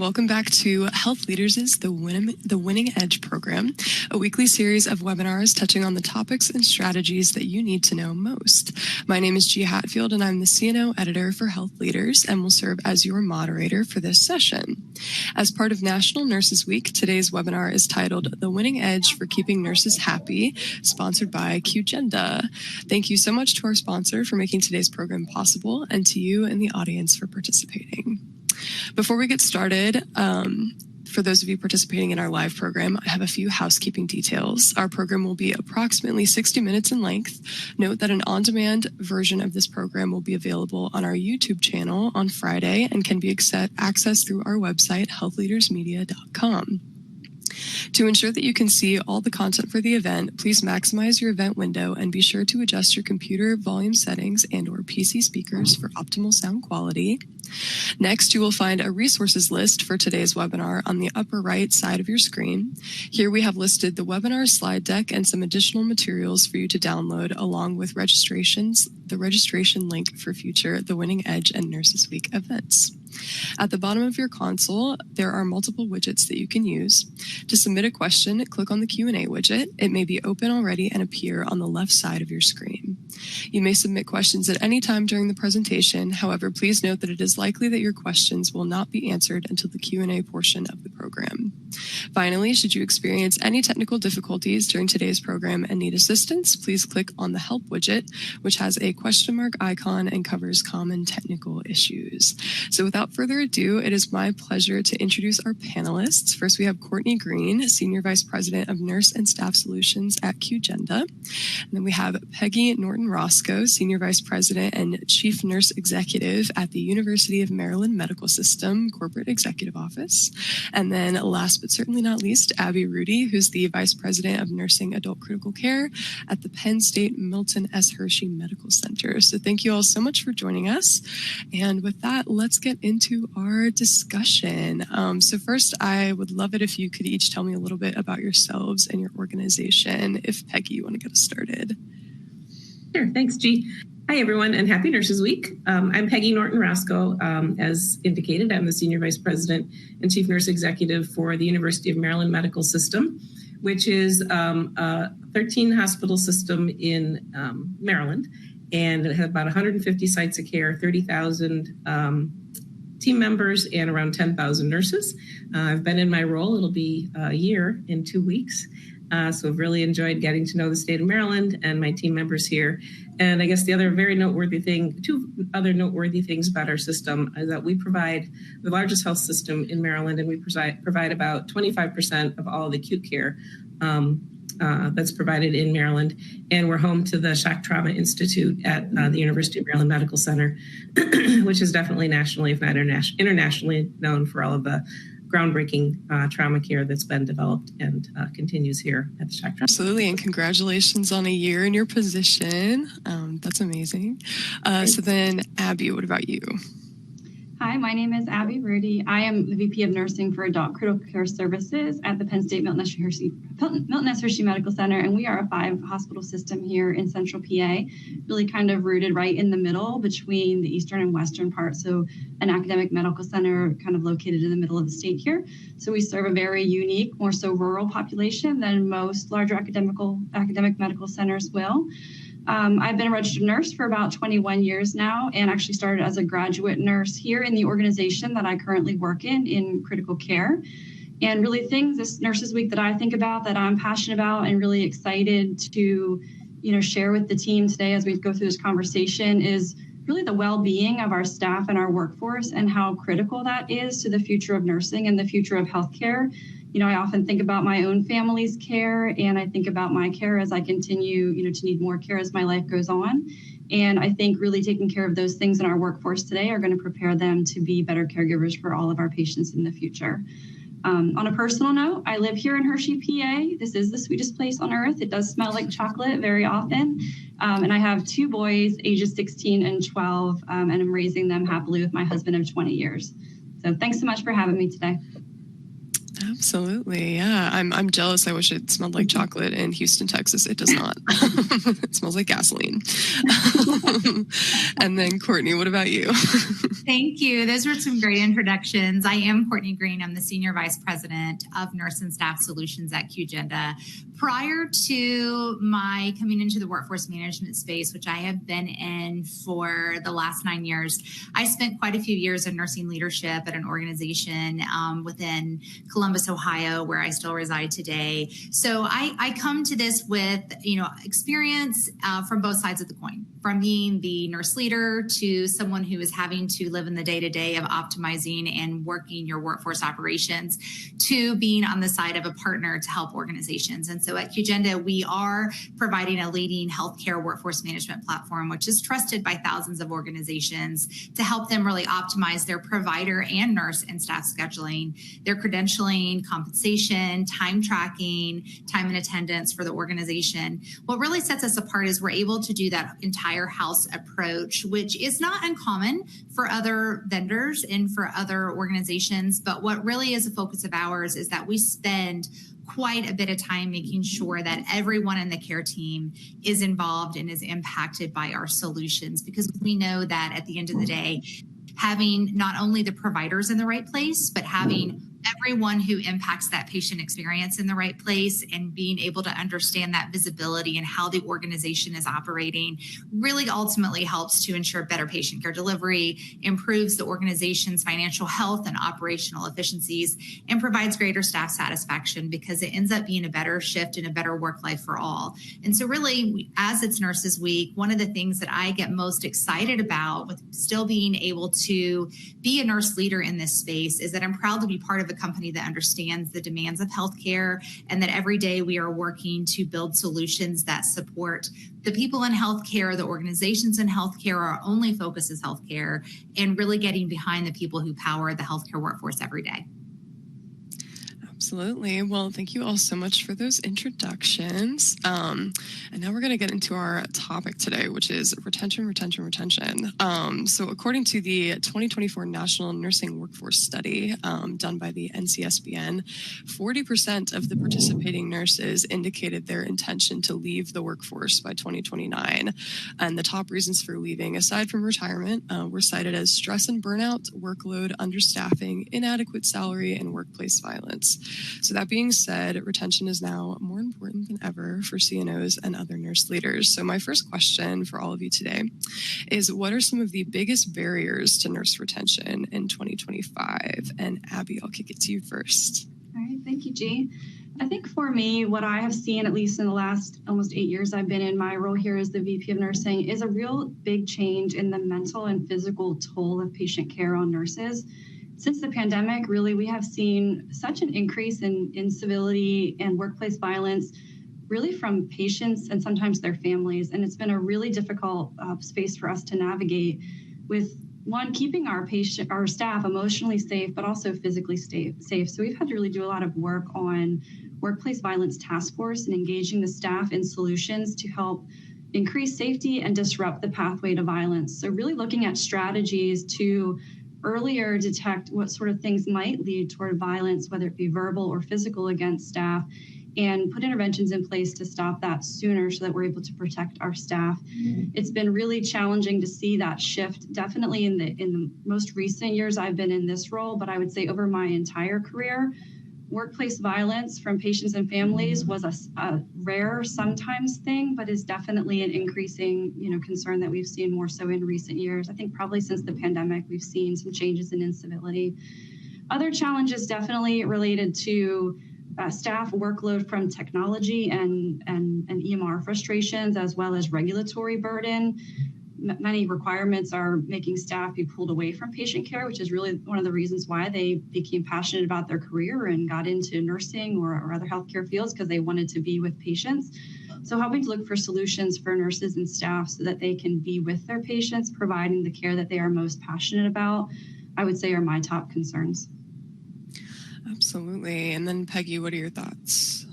welcome back to Health Leaders' The Winning Edge program, a weekly series of webinars touching on the topics and strategies that you need to know most. My name is Gia Hatfield, and I'm the CNO editor for Health Leaders and will serve as your moderator for this session. As part of National Nurses Week, today's webinar is titled The Winning Edge for Keeping Nurses Happy, sponsored by QGenda. Thank you so much to our sponsor for making today's program possible, and to you in the audience for participating. Before we get started, for those of you participating in our live program, I have a few housekeeping details. Our program will be approximately 60 minutes in length. Note that an on-demand version of this program will be available on our YouTube channel on Friday and can be accessed through our website, healthleadersmedia.com. To ensure that you can see all the content for the event, please maximize your event window and be sure to adjust your computer volume settings and/or PC speakers for optimal sound quality. Next, you will find a resources list for today's webinar on the upper right side of your screen. Here we have listed the webinar slide deck and some additional materials for you to download, along with the registration link for future The Winning Edge and Nurses Week events. At the bottom of your console, there are multiple widgets that you can use. To submit a question, click on the Q&A widget. It may be open already and appear on the left side of your screen. You may submit questions at any time during the presentation. However, please note that it is likely that your questions will not be answered until the Q&A portion of the program. Finally, should you experience any technical difficulties during today's program and need assistance, please click on the Help widget, which has a question mark icon and covers common technical issues. So without further ado, it is my pleasure to introduce our panelists. First, we have Courtney Green, Senior Vice President of Nurse and Staff Solutions at QGenda. And then we have Peggy Norton-Roscoe, Senior Vice President and Chief Nurse Executive at the University of Maryland Medical System Corporate Executive Office. And then last but certainly not least, Abby Rudy, who's the Vice President of Nursing Adult Critical Care at the Penn State Milton S. Hershey Medical Center. So thank you all so much for joining us. And with that, let's get into our discussion. So first, I would love it if you could each tell me a little bit about yourselves and your organization. If Peggy, you want to get us started. Sure, thanks, G. Hi, everyone, and happy Nurses Week. I'm Peggy Norton-Roscoe. As indicated, I'm the Senior Vice President and Chief Nurse Executive for the University of Maryland Medical System, which is a 13-hospital system in Maryland, and it has about 150 sites of care, 30,000 team members, and around 10,000 nurses. I've been in my role, it'll be a year in 2 weeks. So I've really enjoyed getting to know the state of Maryland and my team members here. And I guess the other very noteworthy thing, two other noteworthy things about our system is that we provide the largest health system in Maryland, and we provide about 25% of all the acute care that's provided in Maryland. And we're home to the Shock Trauma Institute at the University of Maryland Medical Center, which is definitely nationally, if not internationally, known for all of the groundbreaking trauma care that's been developed and continues here at the Shock Trauma. Absolutely, and congratulations on a year in your position. That's amazing. So then, Abby, what about you? Hi, my name is Abby Rudy. I am the VP of Nursing for Adult Critical Care Services at the Penn State Milton S. Hershey Medical Center, and we are a 5-hospital system here in Central PA, really kind of rooted right in the middle between the eastern and western part. So an academic medical center kind of located in the middle of the state here. So we serve a very unique, more so rural population than most larger academic medical centers will. I've been a registered nurse for about 21 years now, and actually started as a graduate nurse here in the organization that I currently work in critical care. And really things this Nurses Week that I think about, that I'm passionate about and really excited to, share with the team today as we go through this conversation is really the well-being of our staff and our workforce and how critical that is to the future of nursing and the future of healthcare. I often think about my own family's care, and I think about my care as I continue, to need more care as my life goes on. And I think really taking care of those things in our workforce today are going to prepare them to be better caregivers for all of our patients in the future. On a personal note, I live here in Hershey, PA. This is the sweetest place on earth. It does smell like chocolate very often. And I have 2 boys, ages 16 and 12, and I'm raising them happily with my husband of 20 years. So thanks so much for having me today. Absolutely. Yeah. I'm jealous. I wish it smelled like chocolate in Houston, Texas. It does not. It smells like gasoline. And then Courtney, what about you? Thank you. Those were some great introductions. I am Courtney Green. I'm the Senior Vice President of Nurse and Staff Solutions at QGenda. Prior to my coming into the workforce management space, which I have been in for the last 9 years, I spent quite a few years in nursing leadership at an organization within Columbus, Ohio, where I still reside today. So I come to this with, experience from both sides of the coin, from being the nurse leader to someone who is having to live in the day-to-day of optimizing and working your workforce operations, to being on the side of a partner to help organizations. And so at QGenda, we are providing a leading healthcare workforce management platform, which is trusted by thousands of organizations to help them really optimize their provider and nurse and staff scheduling, their credentialing, compensation, time tracking, time and attendance for the organization. What really sets us apart is we're able to do that entire house approach, which is not uncommon for other vendors and for other organizations. But what really is a focus of ours is that we spend quite a bit of time making sure that everyone in the care team is involved and is impacted by our solutions, because we know that at the end of the day, having not only the providers in the right place, but having everyone who impacts that patient experience in the right place and being able to understand that visibility and how the organization is operating really ultimately helps to ensure better patient care delivery, improves the organization's financial health and operational efficiencies, and provides greater staff satisfaction, because it ends up being a better shift and a better work life for all. And so really, as it's Nurses Week, one of the things that I get most excited about with still being able to be a nurse leader in this space is that I'm proud to be part of a company that understands the demands of healthcare, and that every day we are working to build solutions that support the people in healthcare, the organizations in healthcare. Our only focus is healthcare, and really getting behind the people who power the healthcare workforce every day. Absolutely. Well, thank you all so much for those introductions. And now we're going to get into our topic today, which is retention. So according to the 2024 National Nursing Workforce Study done by the NCSBN, 40% of the participating nurses indicated their intention to leave the workforce by 2029. And the top reasons for leaving, aside from retirement, were cited as stress and burnout, workload, understaffing, inadequate salary, and workplace violence. So that being said, retention is now more important than ever for CNOs and other nurse leaders. So my first question for all of you today is, what are some of the biggest barriers to nurse retention in 2025? And Abby, I'll kick it to you first. All right, thank you, G. I think for me, what I have seen, at least in the last almost 8 years I've been in my role here as the VP of Nursing, is a real big change in the mental and physical toll of patient care on nurses. Since the pandemic, really, we have seen such an increase in incivility and workplace violence, really from patients and sometimes their families. And it's been a really difficult space for us to navigate, with one, keeping our staff emotionally safe, but also physically safe. So we've had to really do a lot of work on workplace violence task force and engaging the staff in solutions to help increase safety and disrupt the pathway to violence. So really looking at strategies to earlier detect what sort of things might lead toward violence, whether it be verbal or physical, against staff, and put interventions in place to stop that sooner so that we're able to protect our staff. It's been really challenging to see that shift, definitely in the most recent years I've been in this role, but I would say over my entire career, workplace violence from patients and families was a rare sometimes thing, but is definitely an increasing, concern that we've seen more so in recent years. I think probably since the pandemic, we've seen some changes in incivility. Other challenges definitely related to staff workload from technology and EMR frustrations, as well as regulatory burden. Many requirements are making staff be pulled away from patient care, which is really one of the reasons why they became passionate about their career and got into nursing or other healthcare fields, because they wanted to be with patients. So helping to look for solutions for nurses and staff so that they can be with their patients, providing the care that they are most passionate about, I would say are my top concerns. Absolutely. And then Peggy, what are your thoughts?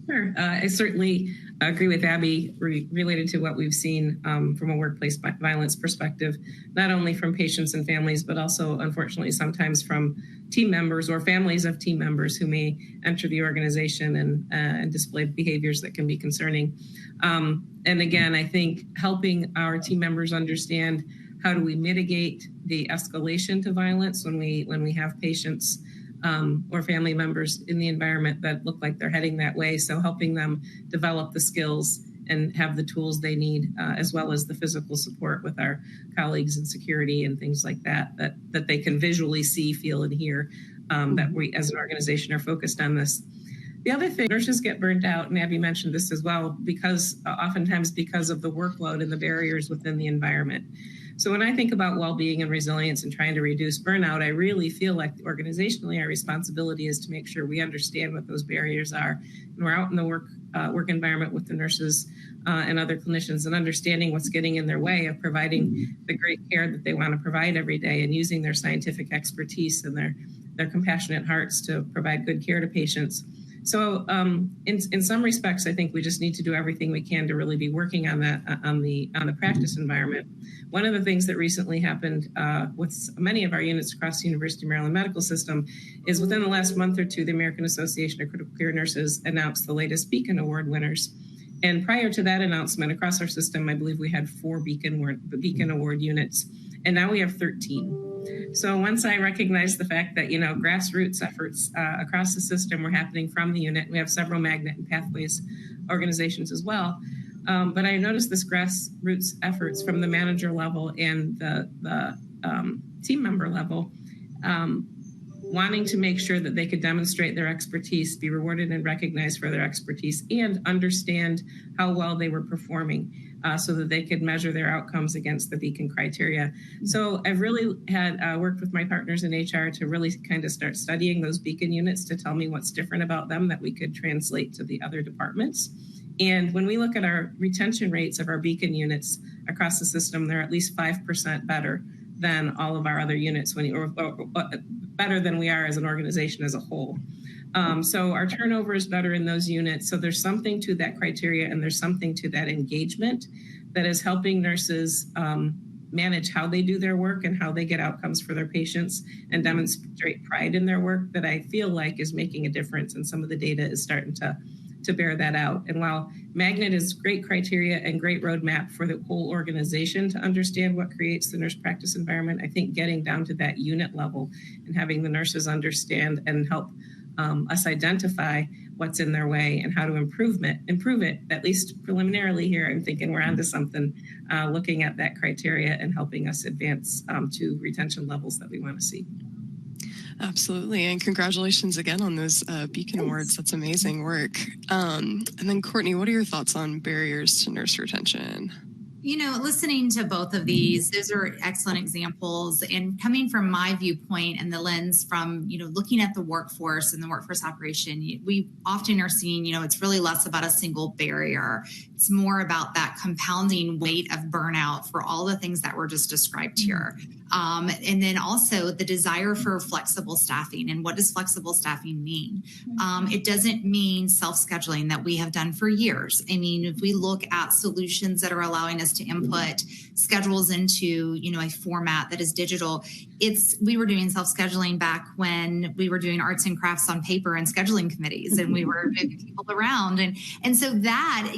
Sure. I certainly agree with Abby related to what we've seen from a workplace violence perspective, not only from patients and families, but also, unfortunately, sometimes from team members or families of team members who may enter the organization and display behaviors that can be concerning. And again, I think helping our team members understand how do we mitigate the escalation to violence when we have patients or family members in the environment that look like they're heading that way. So helping them develop the skills and have the tools they need, as well as the physical support with our colleagues in security and things like that they can visually see, feel, and hear, that we as an organization are focused on this. The other thing, nurses get burned out, and Abby mentioned this as well, because oftentimes because of the workload and the barriers within the environment. So when I think about well-being and resilience and trying to reduce burnout, I really feel like organizationally our responsibility is to make sure we understand what those barriers are. And we're out in the work environment with the nurses and other clinicians and understanding what's getting in their way of providing the great care that they want to provide every day and using their scientific expertise and their compassionate hearts to provide good care to patients. So in some respects, I think we just need to do everything we can to really be working on that on the practice environment. One of the things that recently happened with many of our units across the University of Maryland Medical System is within the last month or two, the American Association of Critical Care Nurses announced the latest Beacon Award winners. And prior to that announcement, across our system, I believe we had 4 Beacon Award units, and now we have 13. So once I recognized the fact that, grassroots efforts across the system were happening from the unit, we have several magnet and pathways organizations as well. But I noticed this grassroots efforts from the manager level and the team member level, wanting to make sure that they could demonstrate their expertise, be rewarded and recognized for their expertise, and understand how well they were performing so that they could measure their outcomes against the Beacon criteria. So I've really had worked with my partners in HR to really kind of start studying those Beacon units to tell me what's different about them that we could translate to the other departments. And when we look at our retention rates of our Beacon units across the system, they're at least 5% better than all of our other units, or better than we are as an organization as a whole. So our turnover is better in those units. So there's something to that criteria, and there's something to that engagement that is helping nurses manage how they do their work and how they get outcomes for their patients and demonstrate pride in their work that I feel like is making a difference. And some of the data is starting to bear that out. And while Magnet is great criteria and great roadmap for the whole organization to understand what creates the nurse practice environment, I think getting down to that unit level and having the nurses understand and help us identify what's in their way and how to improve it, at least preliminarily here, I'm thinking we're onto something, looking at that criteria and helping us advance to retention levels that we want to see. Absolutely. And congratulations again on those Beacon Awards. That's amazing work. And then Courtney, what are your thoughts on barriers to nurse retention? Listening to both of these, those are excellent examples. And coming from my viewpoint and the lens from, looking at the workforce and the workforce operation, we often are seeing, it's really less about a single barrier. It's more about that compounding weight of burnout for all the things that were just described here. And then also the desire for flexible staffing. And what does flexible staffing mean? It doesn't mean self-scheduling that we have done for years. I mean, if we look at solutions that are allowing us to input schedules into, a format that is digital, we were doing self-scheduling back when we were doing arts and crafts on paper and scheduling committees, and we were moving people around. And so that,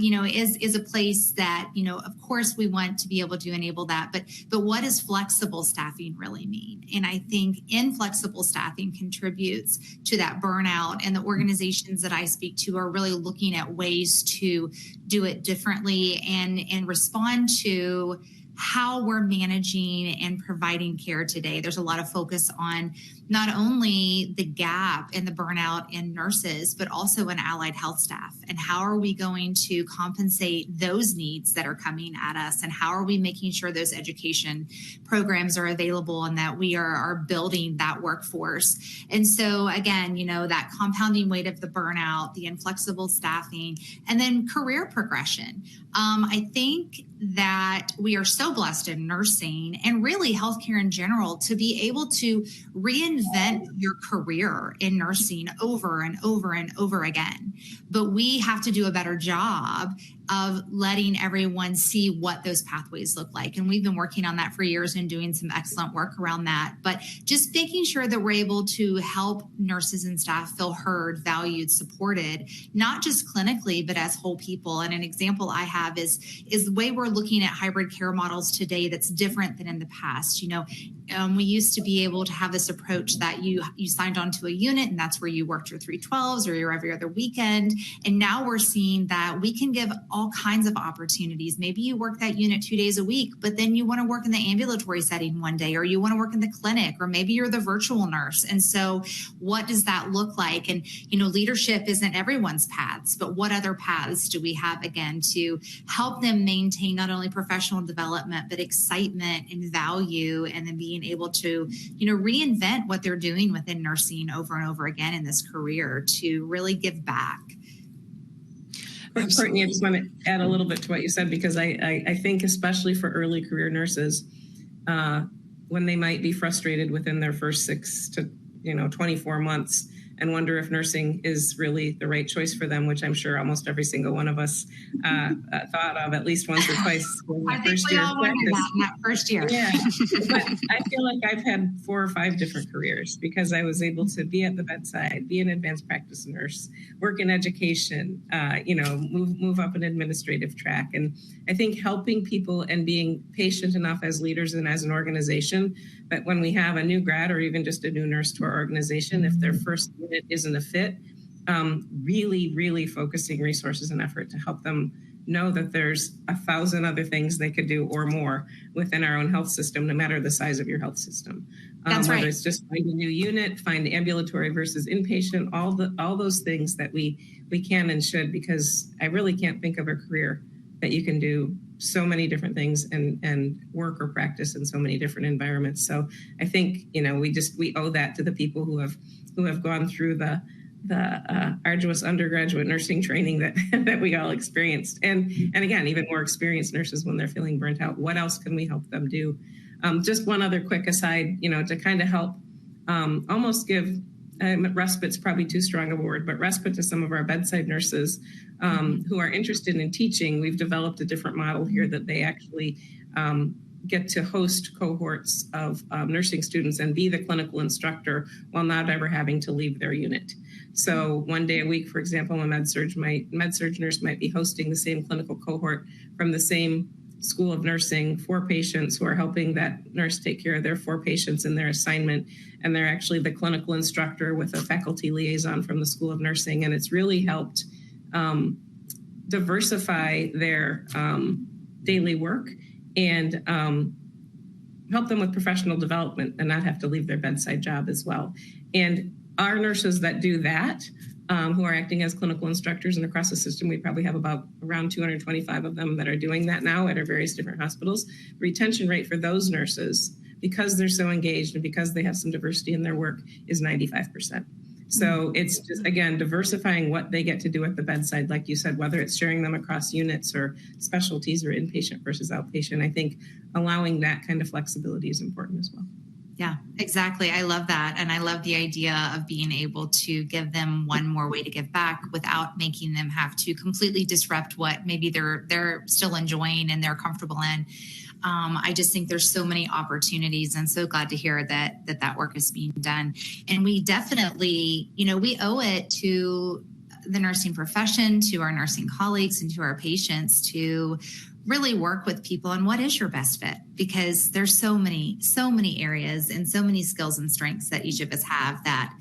is a place that, of course we want to be able to enable that, but what does flexible staffing really mean? And I think inflexible staffing contributes to that burnout, and the organizations that I speak to are really looking at ways to do it differently and respond to how we're managing and providing care today. There's a lot of focus on not only the gap and the burnout in nurses, but also in allied health staff. And how are we going to compensate those needs that are coming at us? And how are we making sure those education programs are available and that we are building that workforce? And so again, that compounding weight of the burnout, the inflexible staffing, and then career progression. I think that we are so blessed in nursing and really healthcare in general to be able to reinvent reinvent your career in nursing over and over and over again. But we have to do a better job of letting everyone see what those pathways look like. And we've been working on that for years and doing some excellent work around that. But just making sure that we're able to help nurses and staff feel heard, valued, supported, not just clinically, but as whole people. And an example I have is the way we're looking at hybrid care models today that's different than in the past. We used to be able to have this approach that you signed on to a unit and that's where you worked your 312s or your every other weekend. And now we're seeing that we can give all kinds of opportunities. Maybe you work that unit 2 days a week, but then you want to work in the ambulatory setting one day, or you want to work in the clinic, or maybe you're the virtual nurse. And so what does that look like? And, leadership isn't everyone's paths, but what other paths do we have, again, to help them maintain not only professional development, but excitement and value, and then being able to, reinvent what they're doing within nursing over and over again in this career to really give back. Courtney, I just want to add a little bit to what you said, because I think especially for early career nurses, when they might be frustrated within their first 6 to 24 months and wonder if nursing is really the right choice for them, which I'm sure almost every single one of us thought of at least once or twice. I think we all wondered that in that first year. Yeah, but I feel like I've had 4 or 5 different careers because I was able to be at the bedside, be an advanced practice nurse, work in education, move up an administrative track. And I think helping people and being patient enough as leaders and as an organization that when we have a new grad or even just a new nurse to our organization, if their first unit isn't a fit, really, really focusing resources and effort to help them know that there's 1,000 other things they could do or more within our own health system, no matter the size of your health system. That's right. Whether it's just find a new unit, find ambulatory versus inpatient, all those things that we can and should, because I really can't think of a career that you can do so many different things and work or practice in so many different environments. So I think, we owe that to the people who have gone through the arduous undergraduate nursing training that we all experienced. And again, even more experienced nurses when they're feeling burnt out, what else can we help them do? Just one other quick aside, to kind of help almost give respite's probably too strong of a word, but respite to some of our bedside nurses who are interested in teaching. We've developed a different model here that they actually get to host cohorts of nursing students and be the clinical instructor while not ever having to leave their unit. So 1 day a week, for example, a med-surg nurse might be hosting the same clinical cohort from the same school of nursing, 4 patients who are helping that nurse take care of their 4 patients in their assignment. And they're actually the clinical instructor with a faculty liaison from the School of Nursing. And it's really helped diversify their daily work and help them with professional development and not have to leave their bedside job as well. And our nurses that do that, who are acting as clinical instructors, and across the system, we probably have around 225 of them that are doing that now at our various different hospitals. The retention rate for those nurses, because they're so engaged and because they have some diversity in their work, is 95%. So it's just, again, diversifying what they get to do at the bedside, like you said, whether it's sharing them across units or specialties or inpatient versus outpatient. I think allowing that kind of flexibility is important as well. Yeah, exactly. I love that. And I love the idea of being able to give them one more way to give back without making them have to completely disrupt what maybe they're still enjoying and they're comfortable in. I just think there's so many opportunities, and so glad to hear that work is being done. And we definitely, we owe it to the nursing profession, to our nursing colleagues, and to our patients to really work with people on what is your best fit, because there's so many areas and so many skills and strengths that each of us have that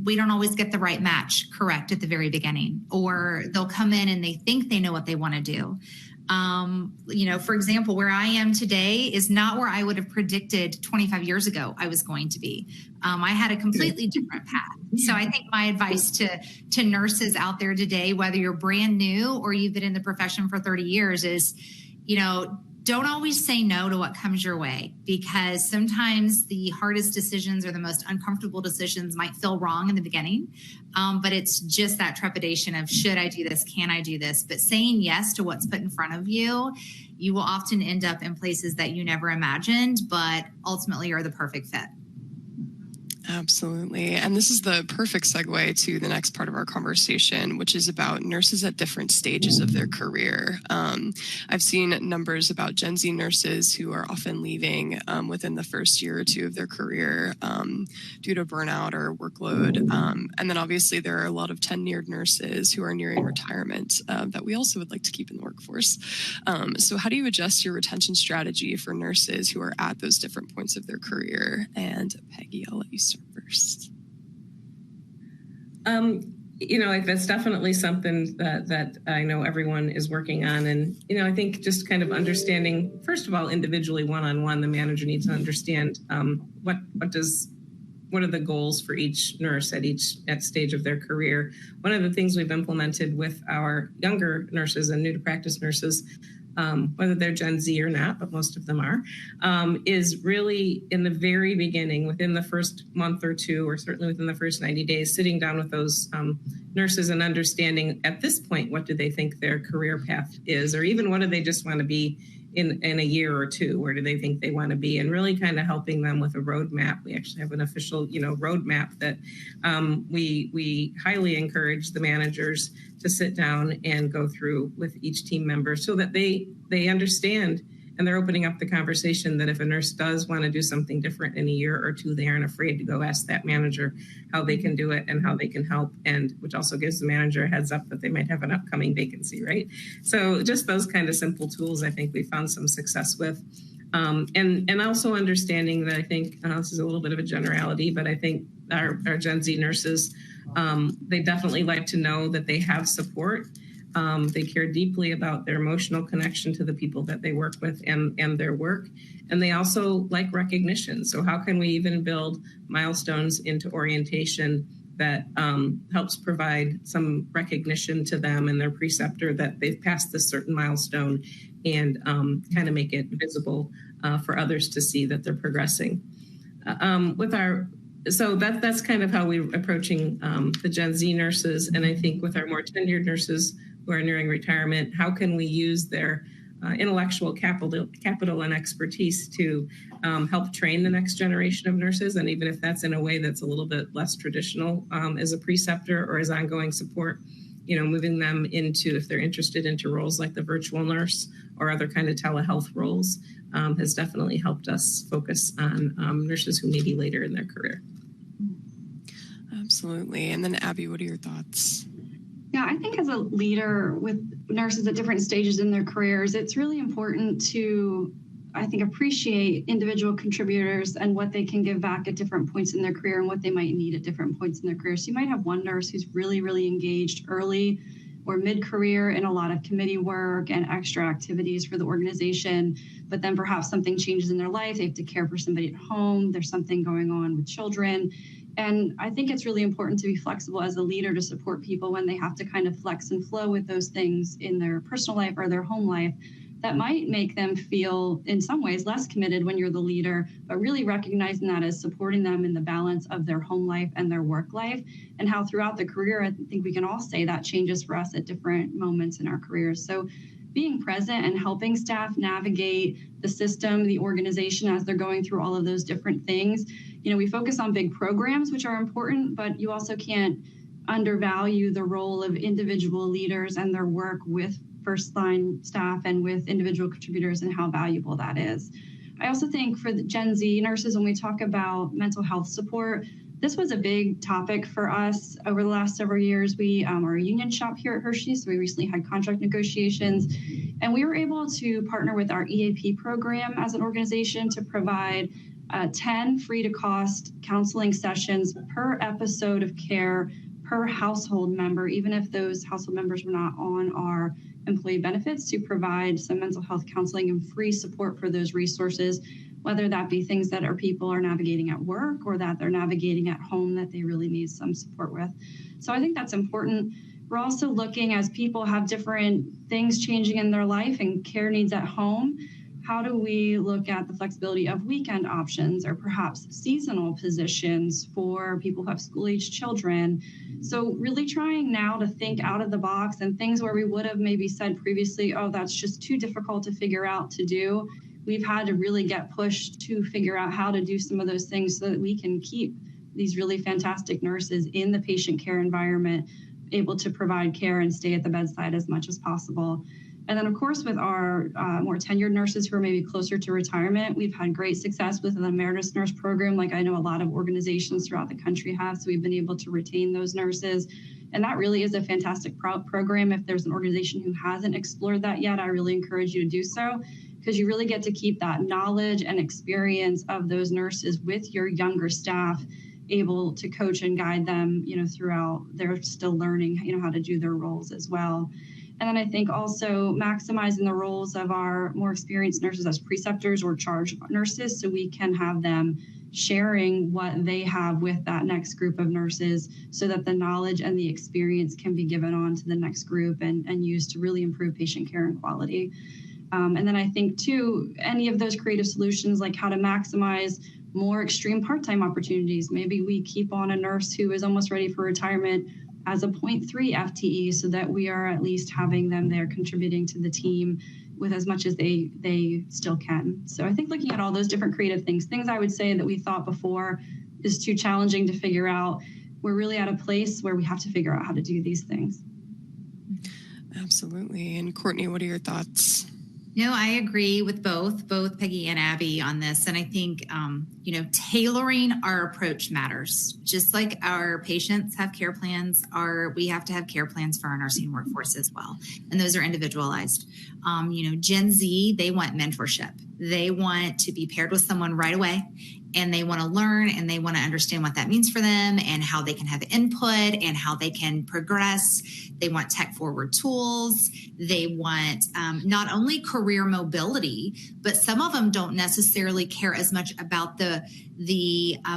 we don't always get the right match correct at the very beginning, or they'll come in and they think they know what they want to do. For example, where I am today is not where I would have predicted 25 years ago I was going to be. I had a completely different path. So I think my advice to nurses out there today, whether you're brand new or you've been in the profession for 30 years, is, don't always say no to what comes your way, because sometimes the hardest decisions or the most uncomfortable decisions might feel wrong in the beginning. But it's just that trepidation of, should I do this? Can I do this? But saying yes to what's put in front of you, you will often end up in places that you never imagined, but ultimately are the perfect fit. Absolutely. And this is the perfect segue to the next part of our conversation, which is about nurses at different stages of their career. I've seen numbers about Gen Z nurses who are often leaving within the first year or two of their career due to burnout or workload. And then obviously there are a lot of tenured nurses who are nearing retirement that we also would like to keep in the workforce. So how do you adjust your retention strategy for nurses who are at those different points of their career? And Peggy, I'll let you start first. That's definitely something that I know everyone is working on. And, I think just kind of understanding, first of all, individually one-on-one, the manager needs to understand what are the goals for each nurse at stage of their career. One of the things we've implemented with our younger nurses and new to practice nurses, whether they're Gen Z or not, but most of them are, is really in the very beginning, within the first month or two, or certainly within the first 90 days, sitting down with those nurses and understanding at this point, what do they think their career path is, or even what do they just want to be in a year or two, where do they think they want to be, and really kind of helping them with a roadmap. We actually have an official, roadmap that we highly encourage the managers to sit down and go through with each team member so that they understand, and they're opening up the conversation that if a nurse does want to do something different in a year or two, they aren't afraid to go ask that manager how they can do it and how they can help, and which also gives the manager a heads up that they might have an upcoming vacancy, right? So just those kind of simple tools, I think we found some success with. And also understanding that I think, this is a little bit of a generality, but I think our Gen Z nurses, they definitely like to know that they have support. They care deeply about their emotional connection to the people that they work with and their work. And they also like recognition. So how can we even build milestones into orientation that helps provide some recognition to them and their preceptor that they've passed this certain milestone, and kind of make it visible for others to see that they're progressing. So that's kind of how we're approaching the Gen Z nurses. And I think with our more tenured nurses who are nearing retirement, how can we use their intellectual capital and expertise to help train the next generation of nurses? And even if that's in a way that's a little bit less traditional as a preceptor or as ongoing support, moving them into, if they're interested, into roles like the virtual nurse or other kind of telehealth roles has definitely helped us focus on nurses who may be later in their career. Absolutely. And then Abby, what are your thoughts? Yeah, I think as a leader with nurses at different stages in their careers, it's really important to, I think, appreciate individual contributors and what they can give back at different points in their career and what they might need at different points in their career. So you might have one nurse who's really, really engaged early or mid-career in a lot of committee work and extra activities for the organization, but then perhaps something changes in their life. They have to care for somebody at home. There's something going on with children. And I think it's really important to be flexible as a leader to support people when they have to kind of flex and flow with those things in their personal life or their home life that might make them feel in some ways less committed when you're the leader, but really recognizing that as supporting them in the balance of their home life and their work life, and how throughout the career, I think we can all say that changes for us at different moments in our careers. So being present and helping staff navigate the system, the organization as they're going through all of those different things. We focus on big programs, which are important, but you also can't undervalue the role of individual leaders and their work with first line staff and with individual contributors and how valuable that is. I also think for the Gen Z nurses, when we talk about mental health support, this was a big topic for us over the last several years. We are a union shop here at Hershey, so we recently had contract negotiations, and we were able to partner with our EAP program as an organization to provide 10 free-to-cost counseling sessions per episode of care per household member, even if those household members were not on our employee benefits, to provide some mental health counseling and free support for those resources, whether that be things that our people are navigating at work or that they're navigating at home that they really need some support with. So I think that's important. We're also looking, as people have different things changing in their life and care needs at home, how do we look at the flexibility of weekend options or perhaps seasonal positions for people who have school-aged children? So really trying now to think out of the box, and things where we would have maybe said previously, oh, that's just too difficult to figure out to do. We've had to really get pushed to figure out how to do some of those things so that we can keep these really fantastic nurses in the patient care environment, able to provide care and stay at the bedside as much as possible. And then, of course, with our more tenured nurses who are maybe closer to retirement, we've had great success with the emeritus nurse program, like I know a lot of organizations throughout the country have. So we've been able to retain those nurses. And that really is a fantastic program. If there's an organization who hasn't explored that yet, I really encourage you to do so, because you really get to keep that knowledge and experience of those nurses with your younger staff, able to coach and guide them, throughout. They're still learning, how to do their roles as well. And then I think also maximizing the roles of our more experienced nurses as preceptors or charge nurses, so we can have them sharing what they have with that next group of nurses, so that the knowledge and the experience can be given on to the next group and used to really improve patient care and quality. And then I think, too, any of those creative solutions, like how to maximize more extreme part-time opportunities. Maybe we keep on a nurse who is almost ready for retirement as a 0.3 FTE, so that we are at least having them there contributing to the team with as much as they still can. So I think looking at all those different creative things I would say that we thought before is too challenging to figure out, we're really at a place where we have to figure out how to do these things. Absolutely. And Courtney, what are your thoughts? No, I agree with both Peggy and Abby on this. And I think, tailoring our approach matters. Just like our patients have care plans, we have to have care plans for our nursing workforce as well. And those are individualized. Gen Z, they want mentorship. They want to be paired with someone right away, and they want to learn and they want to understand what that means for them and how they can have input and how they can progress. They want tech forward tools. They want not only career mobility, but some of them don't necessarily care as much about the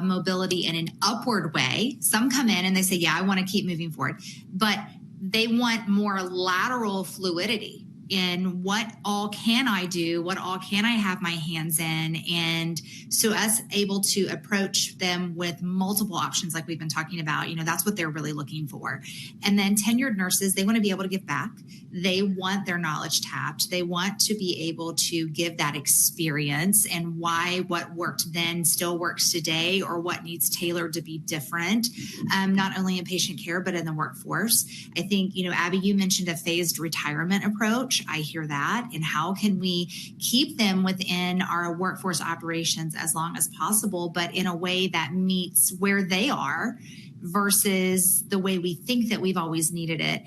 mobility in an upward way. Some come in and they say, yeah, I want to keep moving forward, but they want more lateral fluidity in what all can I do, what all can I have my hands in. And so us able to approach them with multiple options like we've been talking about, that's what they're really looking for. And then tenured nurses, they want to be able to give back. They want their knowledge tapped. They want to be able to give that experience and why what worked then still works today, or what needs tailored to be different, not only in patient care, but in the workforce. I think, Abby, you mentioned a phased retirement approach. I hear that. And how can we keep them within our workforce operations as long as possible, but in a way that meets where they are versus the way we think that we've always needed it.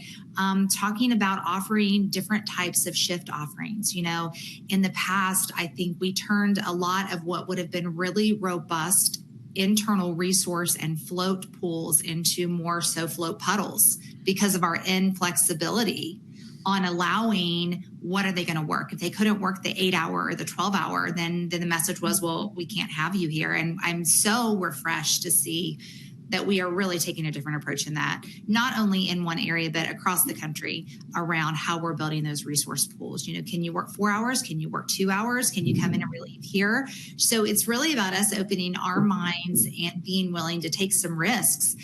Talking about offering different types of shift offerings. In the past, I think we turned a lot of what would have been really robust internal resource and float pools into more so float puddles because of our inflexibility on allowing what are they going to work. If they couldn't work the 8-hour or the 12-hour, then the message was, well, we can't have you here. And I'm so refreshed to see that we are really taking a different approach in that, not only in one area, but across the country around how we're building those resource pools. Can you work 4 hours? Can you work 2 hours? Can you come in and relieve here? So it's really about us opening our minds and being willing to take some risks,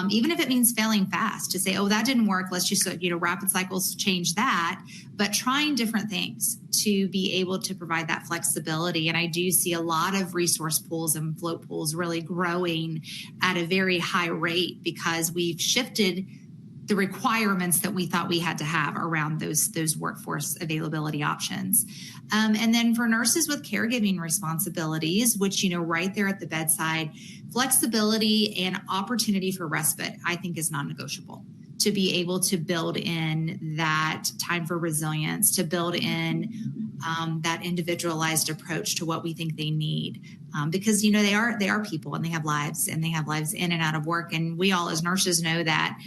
even if it means failing fast, to say, oh, that didn't work. Let's just, rapid cycles change that, but trying different things to be able to provide that flexibility. And I do see a lot of resource pools and float pools really growing at a very high rate because we've shifted the requirements that we thought we had to have around those workforce availability options. And then for nurses with caregiving responsibilities, which, right there at the bedside, flexibility and opportunity for respite, I think is non-negotiable. To be able to build in that time for resilience, to build in that individualized approach to what we think they need. Because, they are people and they have lives in and out of work. And we all as nurses know that,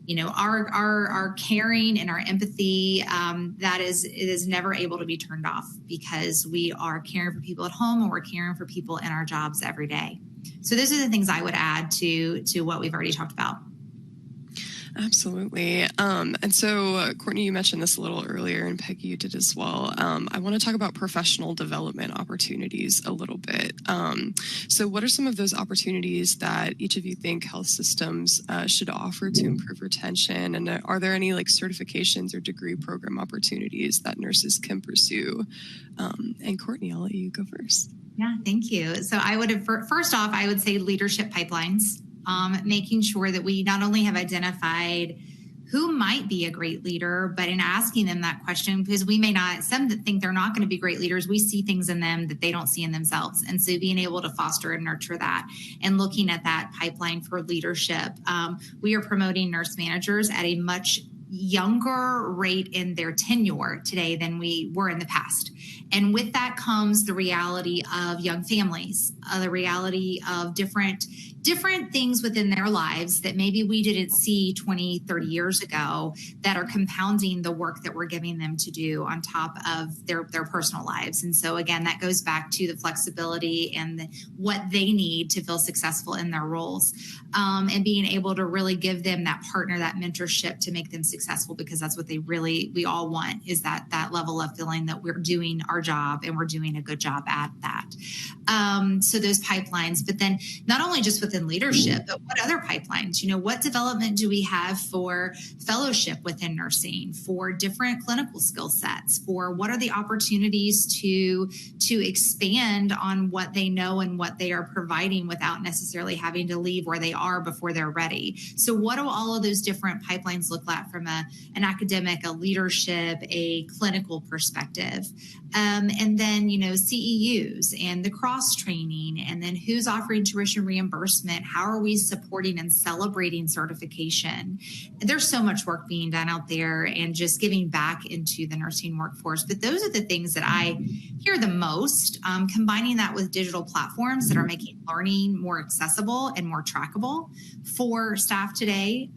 our caring and our empathy, it is never able to be turned off because we are caring for people at home and we're caring for people in our jobs every day. So those are the things I would add to what we've already talked about. Absolutely. And so, Courtney, you mentioned this a little earlier, and Peggy, you did as well. I want to talk about professional development opportunities a little bit. So what are some of those opportunities that each of you think health systems should offer to improve retention? And are there any certifications or degree program opportunities that nurses can pursue? And Courtney, I'll let you go first. Yeah, thank you. So first off, I would say leadership pipelines. making sure that we not only have identified who might be a great leader, but in asking them that question, because we may not, some that think they're not going to be great leaders, we see things in them that they don't see in themselves. And so being able to foster and nurture that and looking at that pipeline for leadership. We are promoting nurse managers at a much younger rate in their tenure today than we were in the past. And with that comes the reality of young families, the reality of different things within their lives that maybe we didn't see 20, 30 years ago that are compounding the work that we're giving them to do on top of their personal lives. And so again, that goes back to the flexibility and what they need to feel successful in their roles, and being able to really give them that partner, that mentorship to make them successful, because that's what we all want, is that level of feeling that we're doing our job and we're doing a good job at that. So those pipelines, but then not only just within leadership, but what other pipelines? What development do we have for fellowship within nursing, for different clinical skill sets, for what are the opportunities to expand on what they know and what they are providing without necessarily having to leave where they are before they're ready. So what do all of those different pipelines look like from an academic, a leadership, a clinical perspective? And then, CEUs and the cross training, and then who's offering tuition reimbursement? How are we supporting and celebrating certification? There's so much work being done out there and just giving back into the nursing workforce. But those are the things that I hear the most, combining that with digital platforms that are making learning more accessible and more trackable for staff today.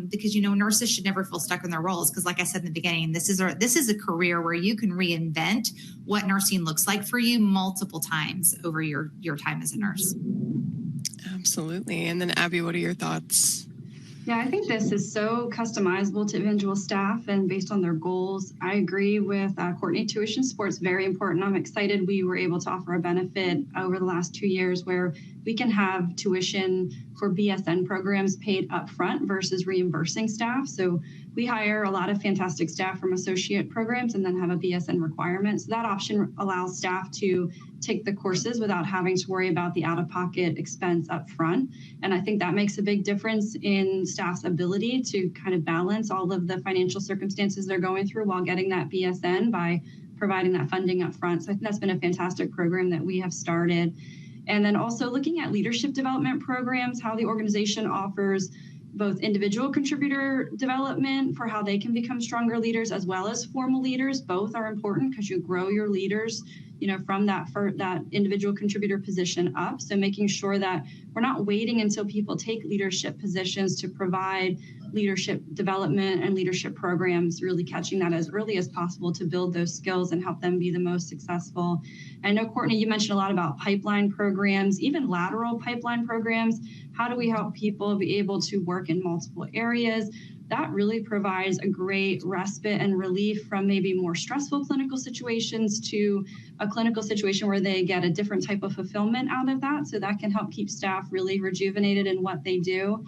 Because, nurses should never feel stuck in their roles. Because like I said in the beginning, this is a career where you can reinvent what nursing looks like for you multiple times over your time as a nurse. Absolutely. And then Abby, what are your thoughts? Yeah, I think this is so customizable to individual staff and based on their goals. I agree with Courtney. Tuition support is very important. I'm excited we were able to offer a benefit over the last 2 years where we can have tuition for BSN programs paid up front versus reimbursing staff. So we hire a lot of fantastic staff from associate programs and then have a BSN requirement. So that option allows staff to take the courses without having to worry about the out-of-pocket expense up front. And I think that makes a big difference in staff's ability to kind of balance all of the financial circumstances they're going through while getting that BSN by providing that funding up front. So I think that's been a fantastic program that we have started. And then also looking at leadership development programs, how the organization offers both individual contributor development for how they can become stronger leaders as well as formal leaders. Both are important because you grow your leaders, from that individual contributor position up. So making sure that we're not waiting until people take leadership positions to provide leadership development and leadership programs, really catching that as early as possible to build those skills and help them be the most successful. I know, Courtney, you mentioned a lot about pipeline programs, even lateral pipeline programs. How do we help people be able to work in multiple areas? That really provides a great respite and relief from maybe more stressful clinical situations to a clinical situation where they get a different type of fulfillment out of that. So that can help keep staff really rejuvenated in what they do.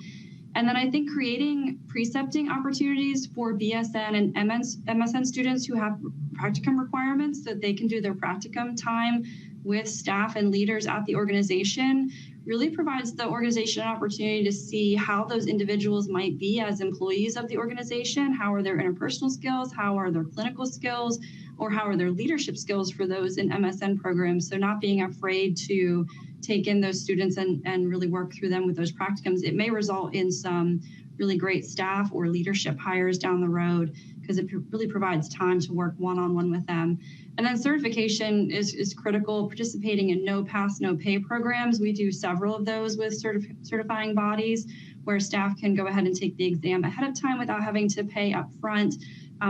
And then I think creating precepting opportunities for BSN and MSN students who have practicum requirements so that they can do their practicum time with staff and leaders at the organization really provides the organization an opportunity to see how those individuals might be as employees of the organization. How are their interpersonal skills? How are their clinical skills? Or how are their leadership skills for those in MSN programs? So not being afraid to take in those students and really work through them with those practicums. It may result in some really great staff or leadership hires down the road because it really provides time to work one-on-one with them. And then certification is critical. Participating in no pass, no pay programs. We do several of those with certifying bodies where staff can go ahead and take the exam ahead of time without having to pay up front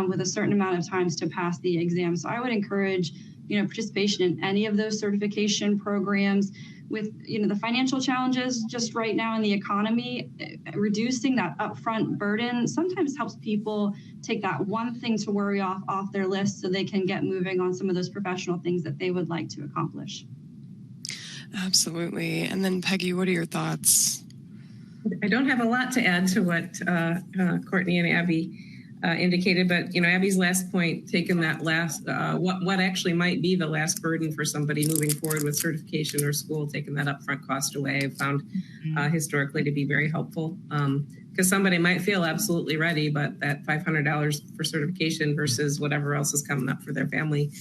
with a certain amount of times to pass the exam. So I would encourage, participation in any of those certification programs. With the financial challenges just right now in the economy, reducing that upfront burden sometimes helps people take that one thing to worry off their list so they can get moving on some of those professional things that they would like to accomplish. Absolutely. And then Peggy, what are your thoughts? I don't have a lot to add to what Courtney and Abby indicated. But, Abby's last point, taking that last, what actually might be the last burden for somebody moving forward with certification or school, taking that upfront cost away, I've found historically to be very helpful. Because somebody might feel absolutely ready, but that $500 for certification versus whatever else is coming up for their family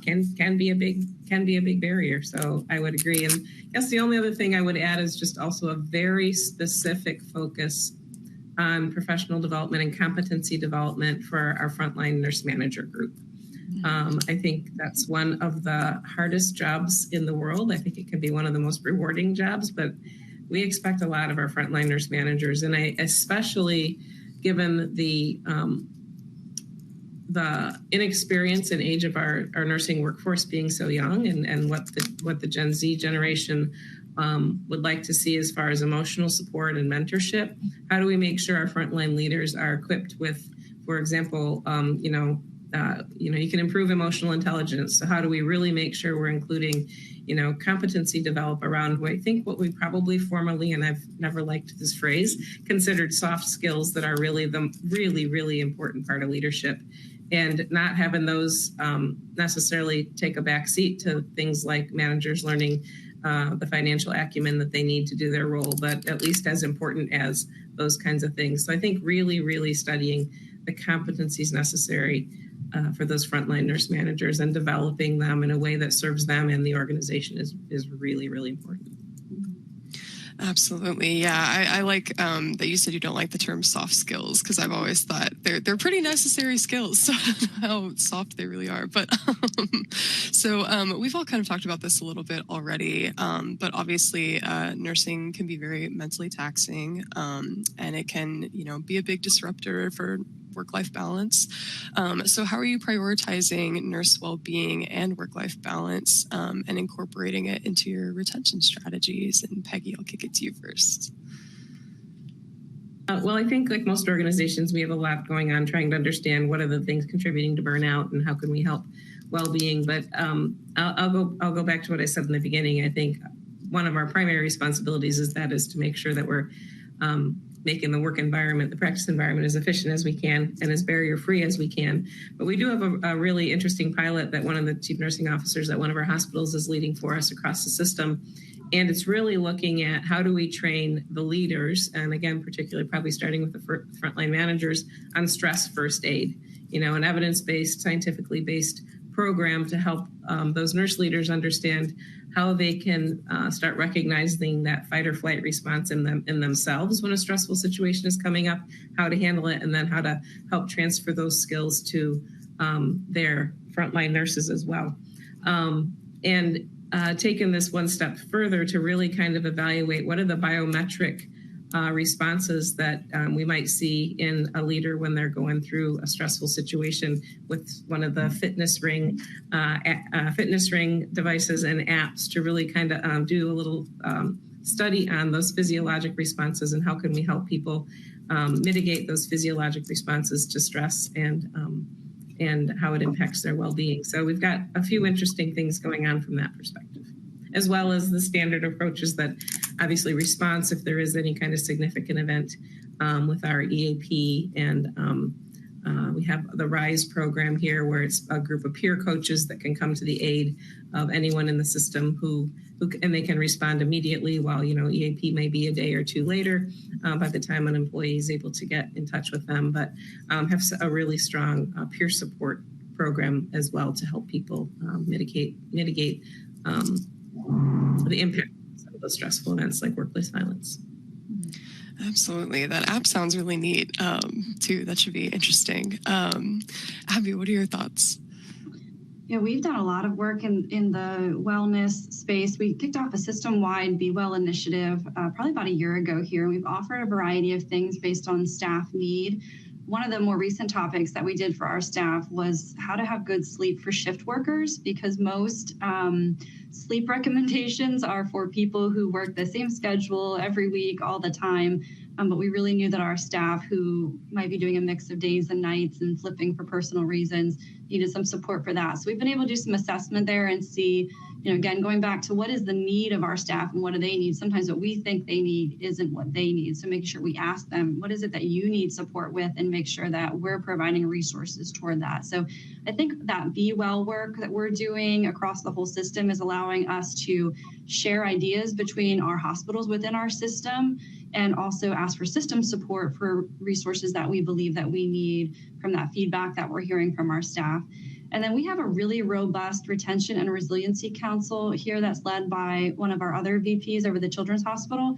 can be a big barrier. So I would agree. And I guess the only other thing I would add is just also a very specific focus on professional development and competency development for our frontline nurse manager group. I think that's one of the hardest jobs in the world. I think it can be one of the most rewarding jobs, but we expect a lot of our frontline nurse managers, and especially given the inexperience and age of our nursing workforce being so young, and what the Gen Z generation would like to see as far as emotional support and mentorship. How do we make sure our frontline leaders are equipped with, for example, you can improve emotional intelligence. So how do we really make sure we're including, competency develop around what we probably formerly, and I've never liked this phrase, considered soft skills that are really the really important part of leadership, and not having those necessarily take a back seat to things like managers learning the financial acumen that they need to do their role, but at least as important as those kinds of things. So I think really studying the competencies necessary for those frontline nurse managers and developing them in a way that serves them and the organization is really important. Absolutely. Yeah. I like that you said you don't like the term soft skills, because I've always thought they're pretty necessary skills. So I don't know how soft they really are. But so we've all kind of talked about this a little bit already. But obviously nursing can be very mentally taxing, and it can, be a big disruptor for work-life balance. So how are you prioritizing nurse well-being and work-life balance and incorporating it into your retention strategies? And Peggy, I'll kick it to you first. Well, I think like most organizations, we have a lot going on trying to understand what are the things contributing to burnout and how can we help well-being. But I'll go back to what I said in the beginning. I think one of our primary responsibilities is to make sure that we're making the work environment, the practice environment, as efficient as we can and as barrier-free as we can. But we do have a really interesting pilot that one of the chief nursing officers at one of our hospitals is leading for us across the system. And it's really looking at how do we train the leaders, and again, particularly probably starting with the frontline managers, on stress first aid, an evidence-based, scientifically based program to help those nurse leaders understand how they can start recognizing that fight or flight response in themselves when a stressful situation is coming up, how to handle it, and then how to help transfer those skills to their frontline nurses as well. And taking this one step further to really kind of evaluate what are the biometric responses that we might see in a leader when they're going through a stressful situation with one of the fitness ring devices and apps, to really kind of do a little study on those physiologic responses and how can we help people mitigate those physiologic responses to stress and how it impacts their well-being. So we've got a few interesting things going on from that perspective, as well as the standard approaches that obviously response if there is any kind of significant event with our EAP. And we have the RISE program here, where it's a group of peer coaches that can come to the aid of anyone in the system and they can respond immediately, while, EAP may be a day or two later by the time an employee is able to get in touch with them, but have a really strong peer support program as well to help people mitigate the impact of those stressful events like workplace violence. Absolutely. That app sounds really neat, too. That should be interesting. Abby, what are your thoughts? Yeah, we've done a lot of work in the wellness space. We kicked off a system-wide Be Well initiative probably about a year ago here. And we've offered a variety of things based on staff need. One of the more recent topics that we did for our staff was how to have good sleep for shift workers, because most sleep recommendations are for people who work the same schedule every week, all the time. But we really knew that our staff, who might be doing a mix of days and nights and flipping for personal reasons, needed some support for that. So we've been able to do some assessment there and see, again, going back to what is the need of our staff and what do they need? Sometimes what we think they need isn't what they need. So making sure we ask them, what is it that you need support with, and make sure that we're providing resources toward that. So I think that Be Well work that we're doing across the whole system is allowing us to share ideas between our hospitals within our system, and also ask for system support for resources that we believe that we need from that feedback that we're hearing from our staff. And then we have a really robust retention and resiliency council here that's led by one of our other VPs over the Children's Hospital.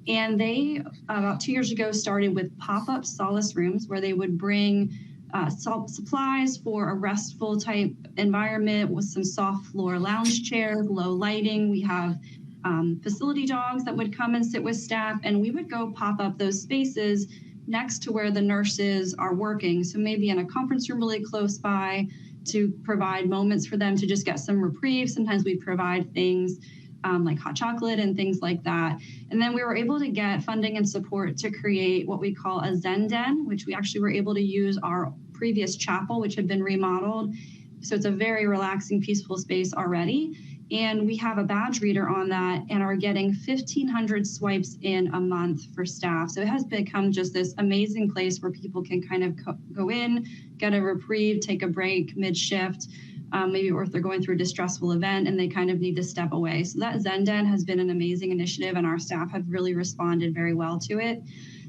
And they, about 2 years ago, started with pop-up solace rooms where they would bring supplies for a restful type environment with some soft floor lounge chairs, low lighting. We have facility dogs that would come and sit with staff, and we would go pop up those spaces next to where the nurses are working. So maybe in a conference room really close by, to provide moments for them to just get some reprieve. Sometimes we provide things like hot chocolate and things like that. And then we were able to get funding and support to create what we call a Zen Den, which we actually were able to use our previous chapel, which had been remodeled. So it's a very relaxing, peaceful space already. And we have a badge reader on that and are getting 1,500 swipes in a month for staff. So it has become just this amazing place where people can kind of go in, get a reprieve, take a break mid-shift, maybe or if they're going through a distressful event and they kind of need to step away. So that Zen Den has been an amazing initiative, and our staff have really responded very well to it.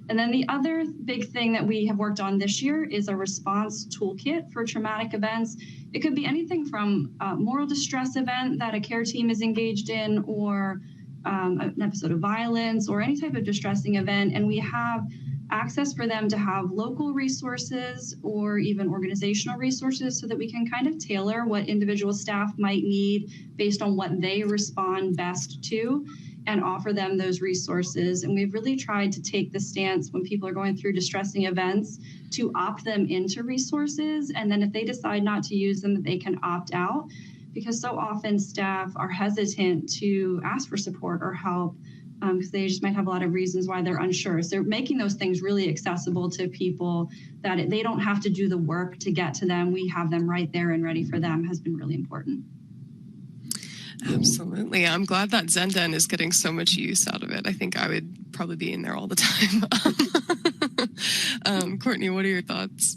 And then the other big thing that we have worked on this year is a response toolkit for traumatic events. It could be anything from a moral distress event that a care team is engaged in, or an episode of violence, or any type of distressing event. And we have access for them to have local resources or even organizational resources so that we can kind of tailor what individual staff might need based on what they respond best to, and offer them those resources. And we've really tried to take the stance when people are going through distressing events to opt them into resources. And then if they decide not to use them, that they can opt out, because so often staff are hesitant to ask for support or help because they just might have a lot of reasons why they're unsure. So making those things really accessible to people, that they don't have to do the work to get to them. We have them right there and ready for them, has been really important. Absolutely. I'm glad that Zen Den is getting so much use out of it. I think I would probably be in there all the time. Courtney, what are your thoughts?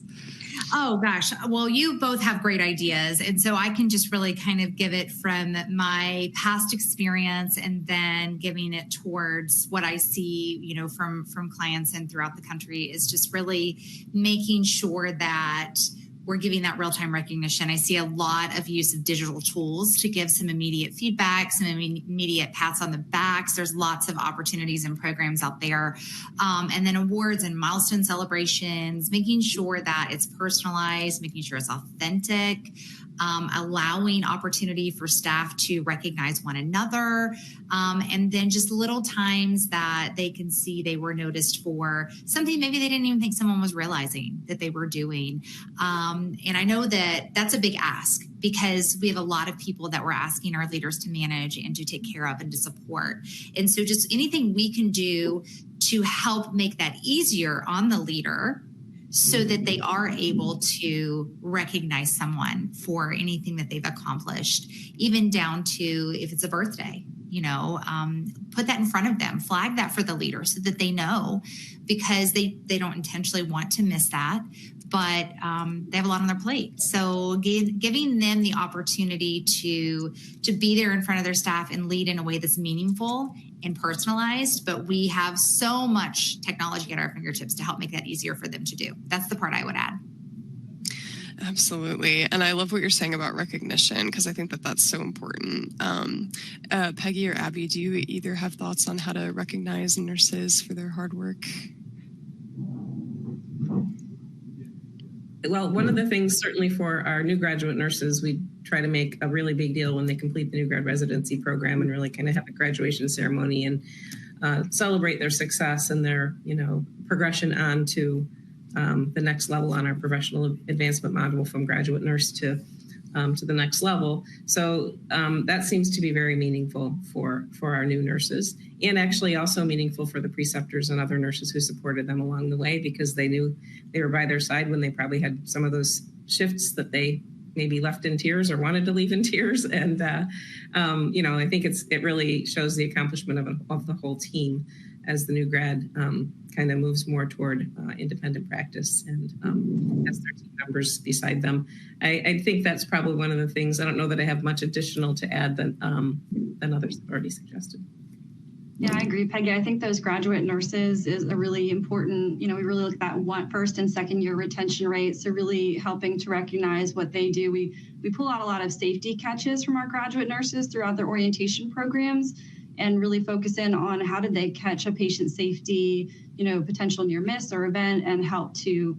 Oh, gosh. Well, you both have great ideas. And so I can just really kind of give it from my past experience and then giving it towards what I see, from clients and throughout the country, is just really making sure that we're giving that real-time recognition. I see a lot of use of digital tools to give some immediate feedback, some immediate pats on the backs. There's lots of opportunities and programs out there. And then awards and milestone celebrations, making sure that it's personalized, making sure it's authentic, allowing opportunity for staff to recognize one another, and then just little times that they can see they were noticed for something maybe they didn't even think someone was realizing that they were doing. And I know that that's a big ask, because we have a lot of people that we're asking our leaders to manage and to take care of and to support. And so just anything we can do to help make that easier on the leader, so that they are able to recognize someone for anything that they've accomplished, even down to if it's a birthday, put that in front of them, flag that for the leader so that they know, because they don't intentionally want to miss that, but they have a lot on their plate. So giving them the opportunity to be there in front of their staff and lead in a way that's meaningful and personalized, but we have so much technology at our fingertips to help make that easier for them to do. That's the part I would add. Absolutely. And I love what you're saying about recognition, because I think that that's so important. Peggy or Abby, do you either have thoughts on how to recognize nurses for their hard work? Well, one of the things, certainly for our new graduate nurses, we try to make a really big deal when they complete the new grad residency program, and really kind of have a graduation ceremony and celebrate their success and their, progression on to the next level on our professional advancement module, from graduate nurse to the next level. So that seems to be very meaningful for our new nurses, and actually also meaningful for the preceptors and other nurses who supported them along the way, because they knew they were by their side when they probably had some of those shifts that they maybe left in tears or wanted to leave in tears. And, I think it really shows the accomplishment of the whole team as the new grad kind of moves more toward independent practice and has their team members beside them. I think that's probably one of the things. I don't know that I have much additional to add than others have already suggested. Yeah, I agree, Peggy. I think those graduate nurses is a really important, we really look at that first and second year retention rates. So really helping to recognize what they do. We pull out a lot of safety catches from our graduate nurses throughout their orientation programs and really focus in on how did they catch a patient safety, potential near miss or event, and help to,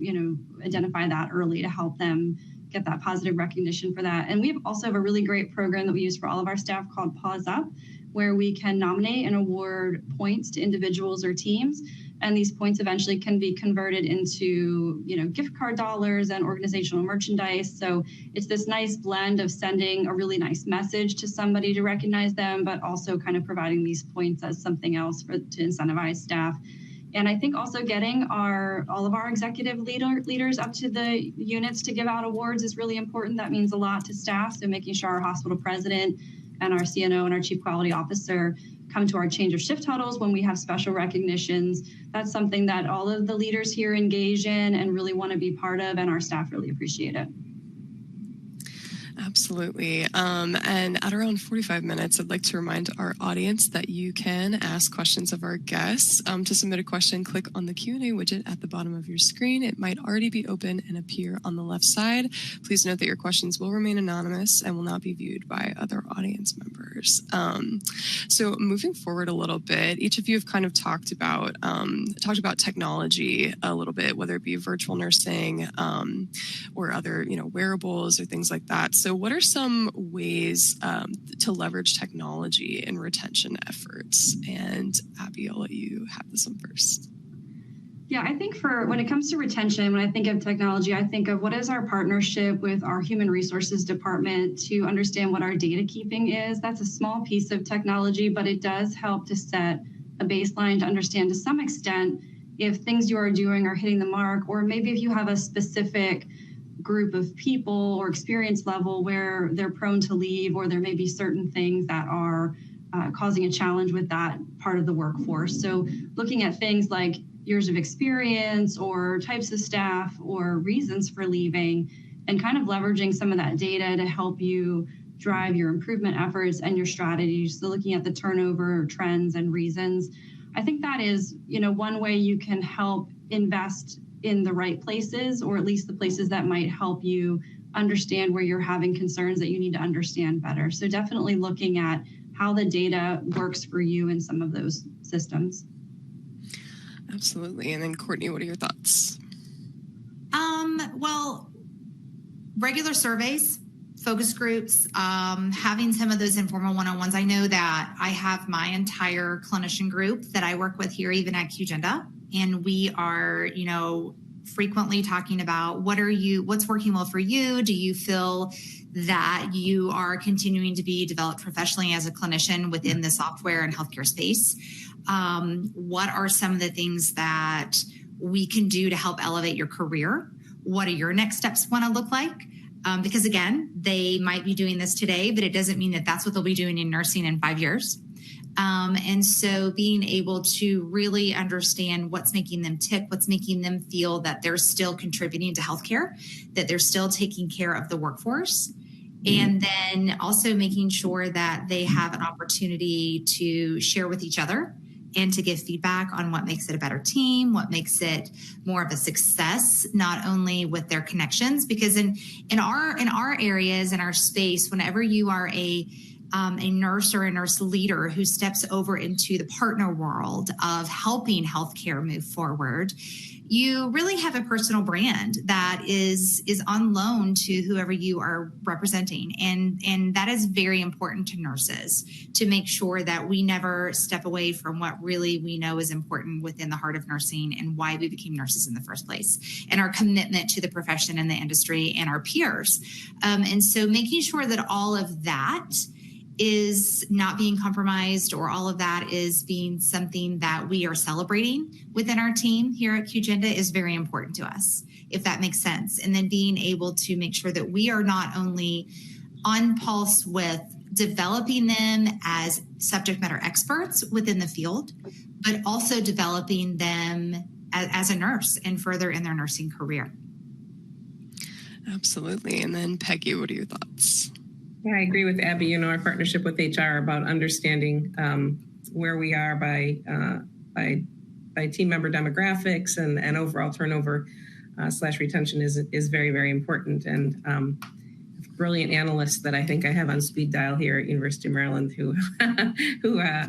identify that early to help them get that positive recognition for that. And we also have a really great program that we use for all of our staff called Pause Up, where we can nominate and award points to individuals or teams. And these points eventually can be converted into, gift card dollars and organizational merchandise. So it's this nice blend of sending a really nice message to somebody to recognize them, but also kind of providing these points as something else to incentivize staff. And I think also getting all of our executive leaders up to the units to give out awards is really important. That means a lot to staff. So making sure our hospital president and our CNO and our chief quality officer come to our change of shift huddles when we have special recognitions. That's something that all of the leaders here engage in and really want to be part of, and our staff really appreciate it. Absolutely. And at around 45 minutes, I'd like to remind our audience that you can ask questions of our guests. To submit a question, click on the Q&A widget at the bottom of your screen. It might already be open and appear on the left side. Please note that your questions will remain anonymous and will not be viewed by other audience members. So moving forward a little bit, each of you have kind of talked about technology a little bit, whether it be virtual nursing or other, wearables or things like that. So what are some ways to leverage technology in retention efforts? And Abby, I'll let you have this one first. Yeah, I think when it comes to retention, when I think of technology, I think of what is our partnership with our human resources department to understand what our data keeping is. That's a small piece of technology, but it does help to set a baseline to understand to some extent if things you are doing are hitting the mark, or maybe if you have a specific group of people or experience level where they're prone to leave, or there may be certain things that are causing a challenge with that part of the workforce. So looking at things like years of experience or types of staff or reasons for leaving, and kind of leveraging some of that data to help you drive your improvement efforts and your strategies. So looking at the turnover trends and reasons, I think that is, one way you can help invest in the right places, or at least the places that might help you understand where you're having concerns that you need to understand better. So definitely looking at how the data works for you in some of those systems. Absolutely. And then Courtney, what are your thoughts? Well, regular surveys, focus groups, having some of those informal one-on-ones. I know that I have my entire clinician group that I work with here, even at QGenda. And we are, frequently talking about what's working well for you? Do you feel that you are continuing to be developed professionally as a clinician within the software and healthcare space? What are some of the things that we can do to help elevate your career? What are your next steps want to look like? Because again, they might be doing this today, but it doesn't mean that that's what they'll be doing in nursing in 5 years. And so being able to really understand what's making them tick, what's making them feel that they're still contributing to healthcare, that they're still taking care of the workforce, and then also making sure that they have an opportunity to share with each other and to give feedback on what makes it a better team, what makes it more of a success, not only with their connections, because in our areas, in our space, whenever you are a nurse or a nurse leader who steps over into the partner world of helping healthcare move forward, you really have a personal brand that is on loan to whoever you are representing. And that is very important to nurses, to make sure that we never step away from what really we know is important within the heart of nursing and why we became nurses in the first place, and our commitment to the profession and the industry and our peers. And so making sure that all of that is not being compromised, or all of that is being something that we are celebrating within our team here at QGenda, is very important to us, if that makes sense. And then being able to make sure that we are not only on pulse with developing them as subject matter experts within the field, but also developing them as a nurse and further in their nursing career. Absolutely. And then Peggy, what are your thoughts? Yeah, I agree with Abby. Our partnership with HR about understanding where we are by team member demographics and overall turnover / retention is very, very important. And brilliant analyst that I think I have on speed dial here at University of Maryland who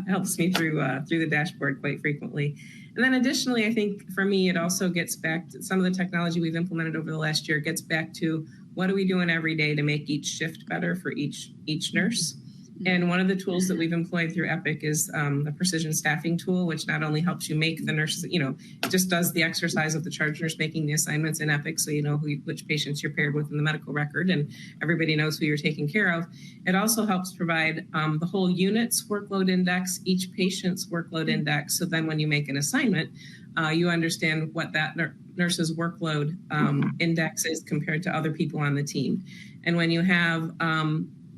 helps me through the dashboard quite frequently. And then additionally, I think for me, it also gets back to some of the technology we've implemented over the last year, gets back to what are we doing every day to make each shift better for each nurse. And one of the tools that we've employed through Epic is the precision staffing tool, which not only helps you make the nurses, it just does the exercise of the charge nurse making the assignments in Epic, so you know which patients you're paired with in the medical record, and everybody knows who you're taking care of. It also helps provide the whole unit's workload index, each patient's workload index, so then when you make an assignment, you understand what that nurse's workload index is compared to other people on the team. And when you have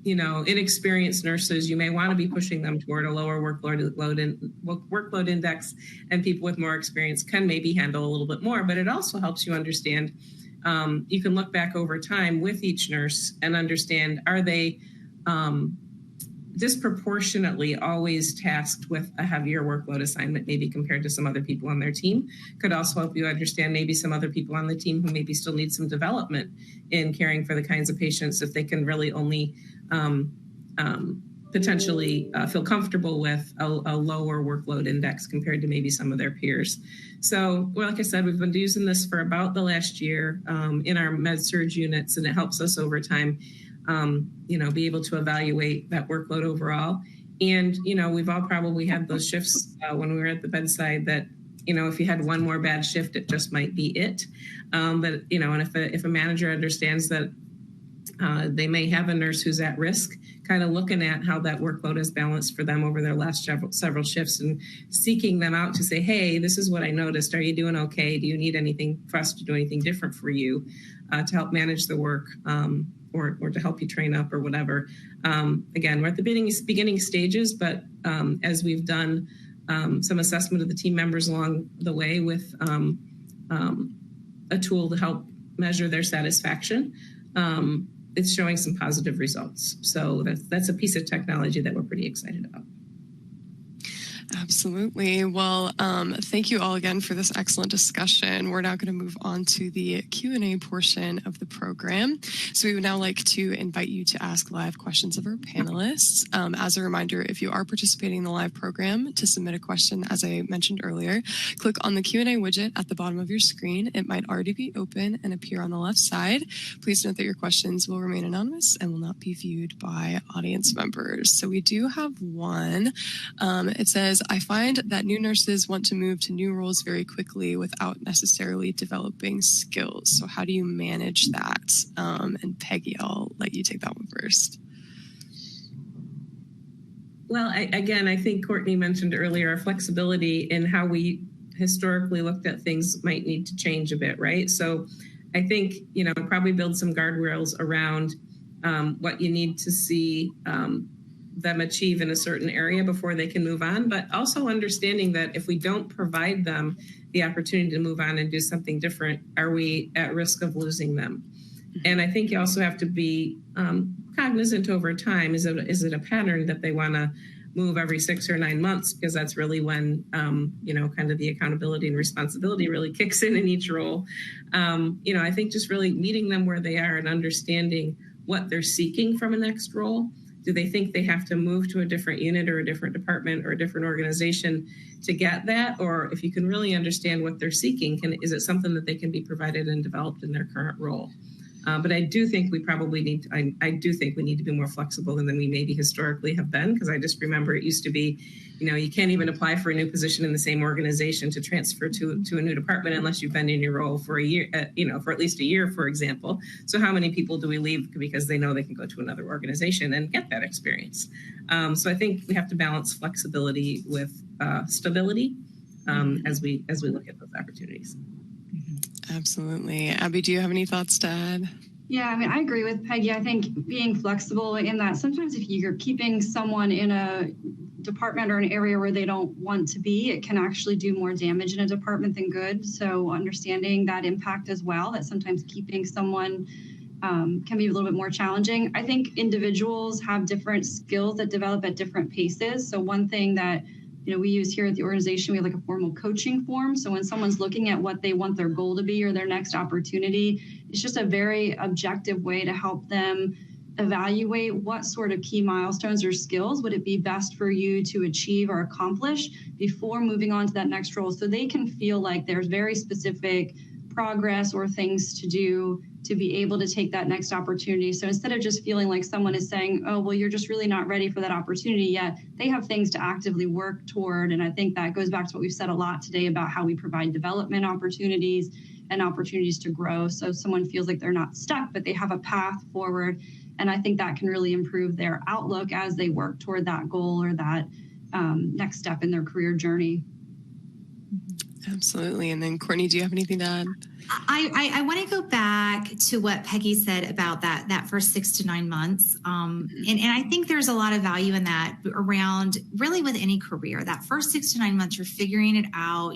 inexperienced nurses, you may want to be pushing them toward a lower workload index, and people with more experience can maybe handle a little bit more. But it also helps you understand, you can look back over time with each nurse and understand, are they disproportionately always tasked with a heavier workload assignment, maybe compared to some other people on their team. Could also help you understand maybe some other people on the team who maybe still need some development in caring for the kinds of patients if they can really only potentially feel comfortable with a lower workload index compared to maybe some of their peers. So, well, like I said, we've been using this for about the last year in our med-surg units, and it helps us over time be able to evaluate that workload overall. And, we've all probably had those shifts when we were at the bedside that, if you had one more bad shift, it just might be it. And if a manager understands that they may have a nurse who's at risk, kind of looking at how that workload is balanced for them over their last several shifts and seeking them out to say, hey, this is what I noticed. Are you doing okay? Do you need anything for us to do anything different for you to help manage the work? Or to help you train up or whatever. Again, we're at the beginning stages, but as we've done some assessment of the team members along the way with a tool to help measure their satisfaction, it's showing some positive results. So that's a piece of technology that we're pretty excited about. Absolutely. Well, thank you all again for this excellent discussion. We're now going to move on to the Q&A portion of the program. So we would now like to invite you to ask live questions of our panelists. As a reminder, if you are participating in the live program, to submit a question, as I mentioned earlier, click on the Q&A widget at the bottom of your screen. It might already be open and appear on the left side. Please note that your questions will remain anonymous and will not be viewed by audience members. So we do have one. It says, I find that new nurses want to move to new roles very quickly without necessarily developing skills. So how do you manage that? And Peggy, I'll let you take that one first. Well, I think Courtney mentioned earlier, our flexibility in how we historically looked at things might need to change a bit, right? So I think, probably build some guardrails around what you need to see them achieve in a certain area before they can move on, but also understanding that if we don't provide them the opportunity to move on and do something different, are we at risk of losing them? And I think you also have to be cognizant over time. Is it a pattern that they want to move every 6 or 9 months? Because that's really when, kind of the accountability and responsibility really kicks in each role. I think just really meeting them where they are and understanding what they're seeking from a next role. Do they think they have to move to a different unit or a different department or a different organization to get that? Or if you can really understand what they're seeking, is it something that they can be provided and developed in their current role? But I do think we probably need, I do think we need to be more flexible than we maybe historically have been, because I just remember it used to be, you can't even apply for a new position in the same organization to transfer to a new department unless you've been in your role for a year, for at least a year, for example. So how many people do we leave because they know they can go to another organization and get that experience? So I think we have to balance flexibility with stability as we look at those opportunities. Absolutely. Abby, do you have any thoughts to add? Yeah, I mean, I agree with Peggy. I think being flexible in that sometimes if you're keeping someone in a department or an area where they don't want to be, it can actually do more damage in a department than good. So understanding that impact as well, that sometimes keeping someone can be a little bit more challenging. I think individuals have different skills that develop at different paces. So one thing that we use here at the organization, we have like a formal coaching form. So when someone's looking at what they want their goal to be or their next opportunity, it's just a very objective way to help them evaluate what sort of key milestones or skills would it be best for you to achieve or accomplish before moving on to that next role. So they can feel like there's very specific progress or things to do to be able to take that next opportunity. So instead of just feeling like someone is saying, oh, well, you're just really not ready for that opportunity yet, they have things to actively work toward. And I think that goes back to what we've said a lot today about how we provide development opportunities and opportunities to grow. So someone feels like they're not stuck, but they have a path forward. And I think that can really improve their outlook as they work toward that goal or that next step in their career journey. Absolutely. And then Courtney, do you have anything to add? I want to go back to what Peggy said about that first 6 to 9 months. And I think there's a lot of value in that around really with any career. That first 6 to 9 months, you're figuring it out.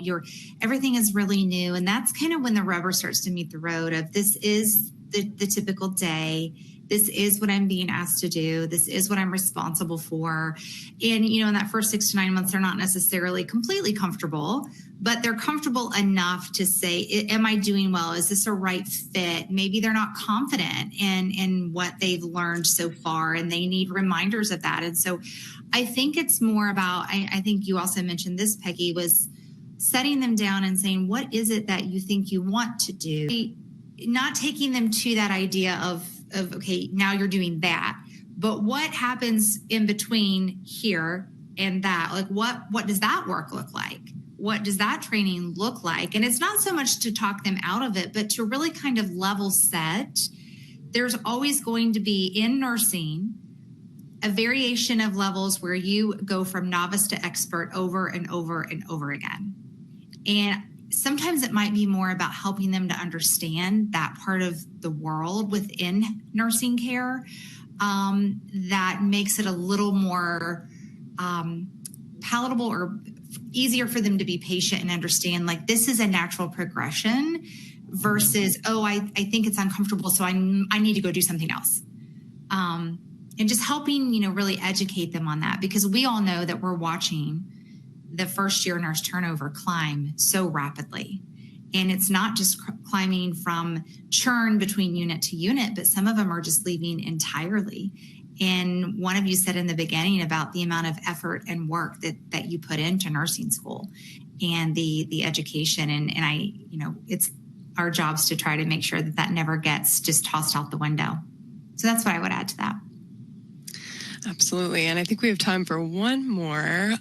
Everything is really new. And that's kind of when the rubber starts to meet the road of this is the typical day. This is what I'm being asked to do. This is what I'm responsible for. And, in that first 6 to 9 months, they're not necessarily completely comfortable, but they're comfortable enough to say, am I doing well? Is this a right fit? Maybe they're not confident in what they've learned so far, and they need reminders of that. And so I think it's more about, I think you also mentioned this, Peggy, was setting them down and saying, what is it that you think you want to do? Not taking them to that idea of okay, now you're doing that, but what happens in between here and that? Like what does that work look like? What does that training look like? And it's not so much to talk them out of it, but to really kind of level set. There's always going to be in nursing a variation of levels where you go from novice to expert over and over and over again. And sometimes it might be more about helping them to understand that part of the world within nursing care that makes it a little more palatable or easier for them to be patient and understand, like, this is a natural progression versus, oh, I think it's uncomfortable, so I need to go do something else. And just helping, really educate them on that, because we all know that we're watching the first year nurse turnover climb so rapidly. And it's not just climbing from churn between unit to unit, but some of them are just leaving entirely. And one of you said in the beginning about the amount of effort and work that you put into nursing school and the education. And it's our jobs to try to make sure that never gets just tossed out the window. So that's what I would add to that. Absolutely. And I think we have time for one more.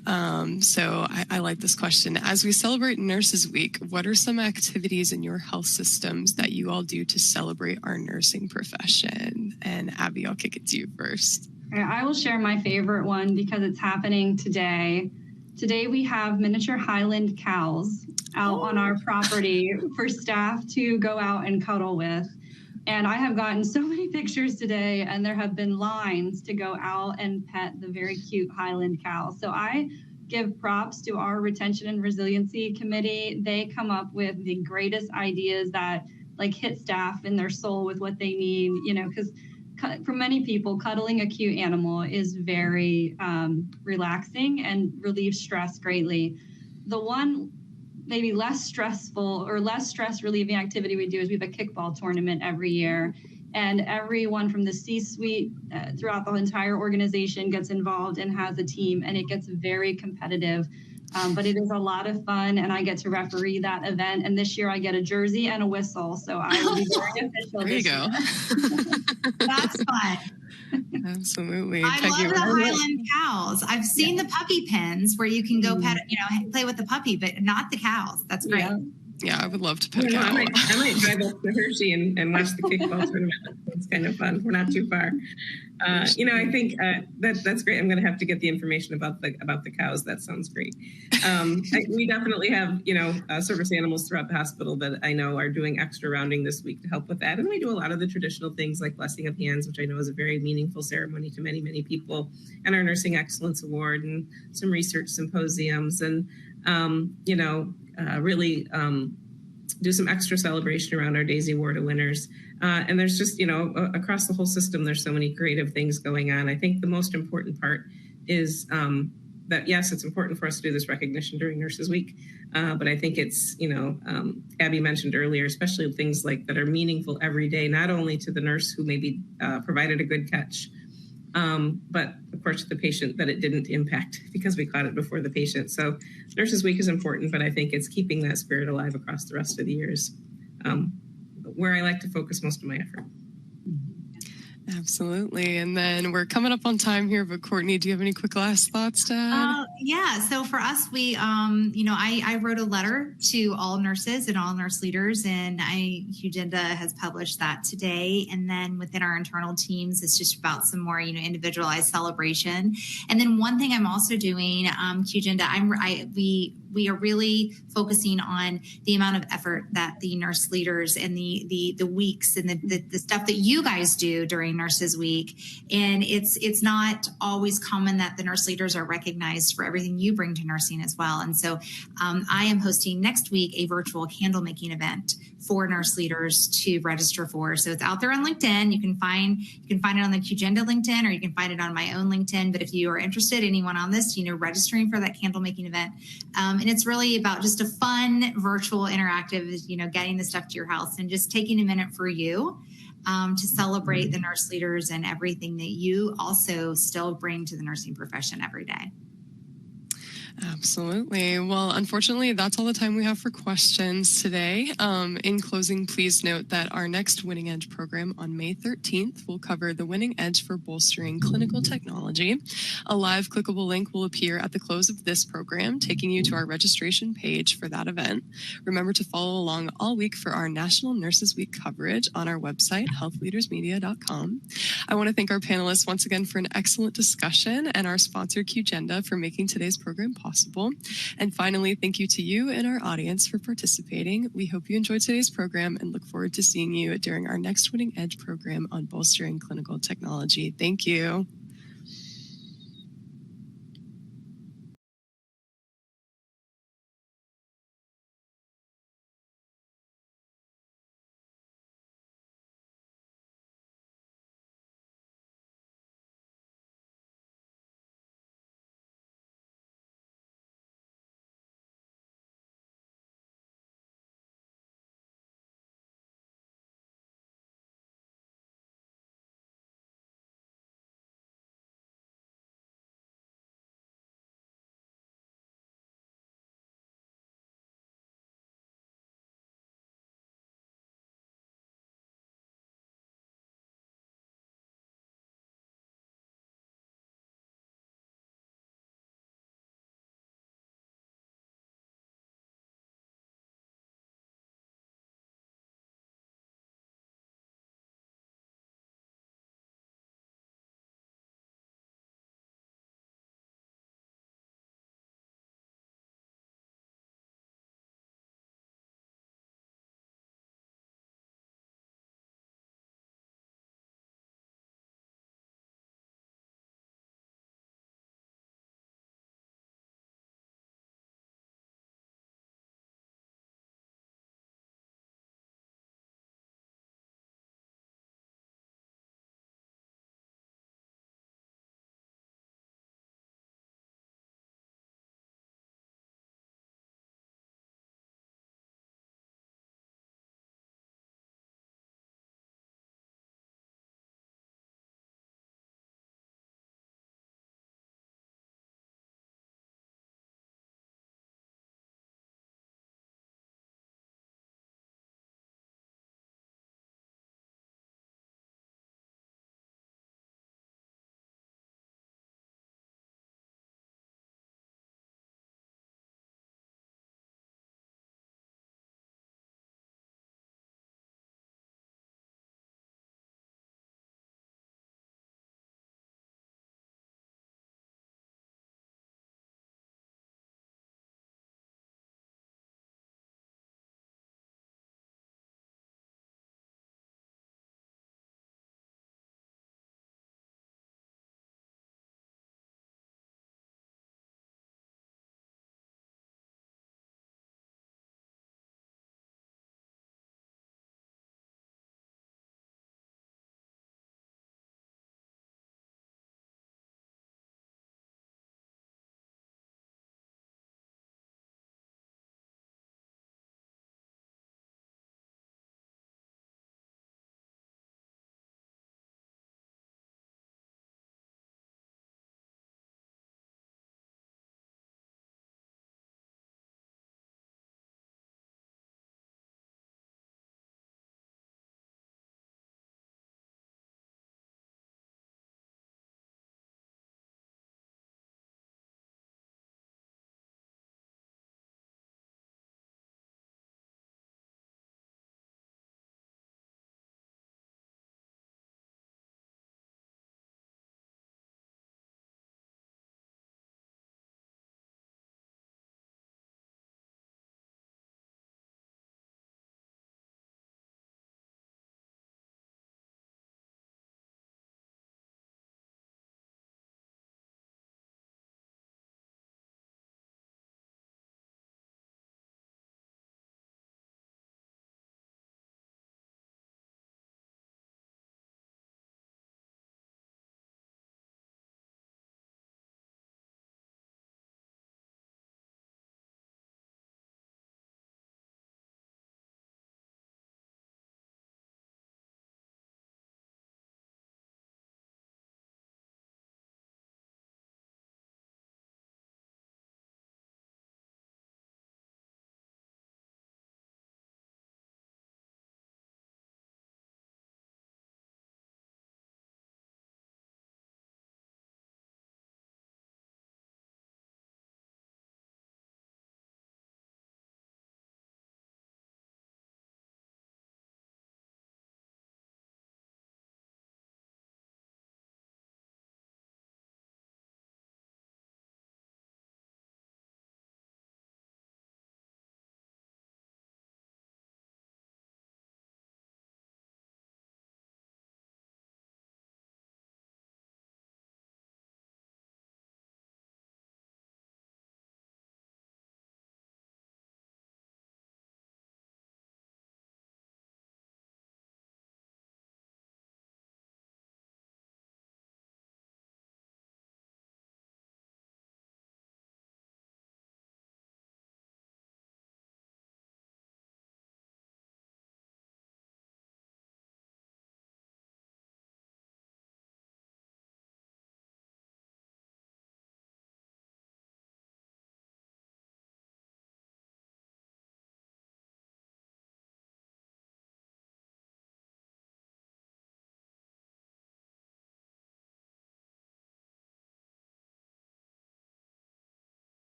So I like this question. As we celebrate Nurses Week, what are some activities in your health systems that you all do to celebrate our nursing profession? And Abby, I'll kick it to you first. I will share my favorite one because it's happening today. Today we have miniature Highland cows out on our property for staff to go out and cuddle with. And I have gotten so many pictures today, and there have been lines to go out and pet the very cute Highland cow. So I give props to our retention and resiliency committee. They come up with the greatest ideas that hit staff in their soul with what they need, because for many people, cuddling a cute animal is very relaxing and relieves stress greatly. The one maybe less stressful or less stress relieving activity we do is we have a kickball tournament every year, and everyone from the C-suite throughout the entire organization gets involved and has a team, and it gets very competitive. But it is a lot of fun, and I get to referee that event. And this year I get a jersey and a whistle, so I will be very official. There you go. That's fun. Absolutely. I Peggy, love the Highland cows. I've seen the puppy pens where you can go pet, play with the puppy, but not the cows. That's great. Yeah, I would love to pet a cow. I might drive up to Hershey and watch the kickball tournament. It's kind of fun. We're not too far. I think that's great. I'm going to have to get the information about the cows. That sounds great. We definitely have service animals throughout the hospital that I know are doing extra rounding this week to help with that, and we do a lot of the traditional things like blessing of hands, which I know is a very meaningful ceremony to many people, and our Nursing Excellence Award and some research symposiums, and really do some extra celebration around our Daisy Award winners. And there's just, across the whole system, there's so many creative things going on. I think the most important part is that, yes, it's important for us to do this recognition during Nurses Week. But I think it's, Abby mentioned earlier, especially things like that are meaningful every day, not only to the nurse who maybe provided a good catch, but of course the patient that it didn't impact because we caught it before the patient. So Nurses Week is important, but I think it's keeping that spirit alive across the rest of the years, where I like to focus most of my effort. Absolutely. And then we're coming up on time here, but Courtney, do you have any quick last thoughts to add? Yeah. So for us, we, I wrote a letter to all nurses and all nurse leaders, and QGenda has published that today. And then within our internal teams, it's just about some more, individualized celebration. And then one thing I'm also doing, QGenda, we are really focusing on the amount of effort that the nurse leaders and the weeks and the stuff that you guys do during Nurses Week. And it's not always common that the nurse leaders are recognized for everything you bring to nursing as well. And so I am hosting next week a virtual candle making event for nurse leaders to register for. So it's out there on LinkedIn. You can find it on the QGenda LinkedIn, or you can find it on my own LinkedIn. But if you are interested, anyone on this, registering for that candle making event. And it's really about just a fun virtual interactive, getting the stuff to your house and just taking a minute for you to celebrate the nurse leaders and everything that you also still bring to the nursing profession every day. Absolutely. Well, unfortunately, that's all the time we have for questions today. In closing, please note that our next Winning Edge program on May 13th will cover the Winning Edge for Bolstering Clinical Technology. A live clickable link will appear at the close of this program, taking you to our registration page for that event. Remember to follow along all week for our National Nurses Week coverage on our website, healthleadersmedia.com. I want to thank our panelists once again for an excellent discussion, and our sponsor, QGenda, for making today's program possible. And finally, thank you to you and our audience for participating. We hope you enjoyed today's program and look forward to seeing you during our next Winning Edge program on bolstering clinical technology. Thank you.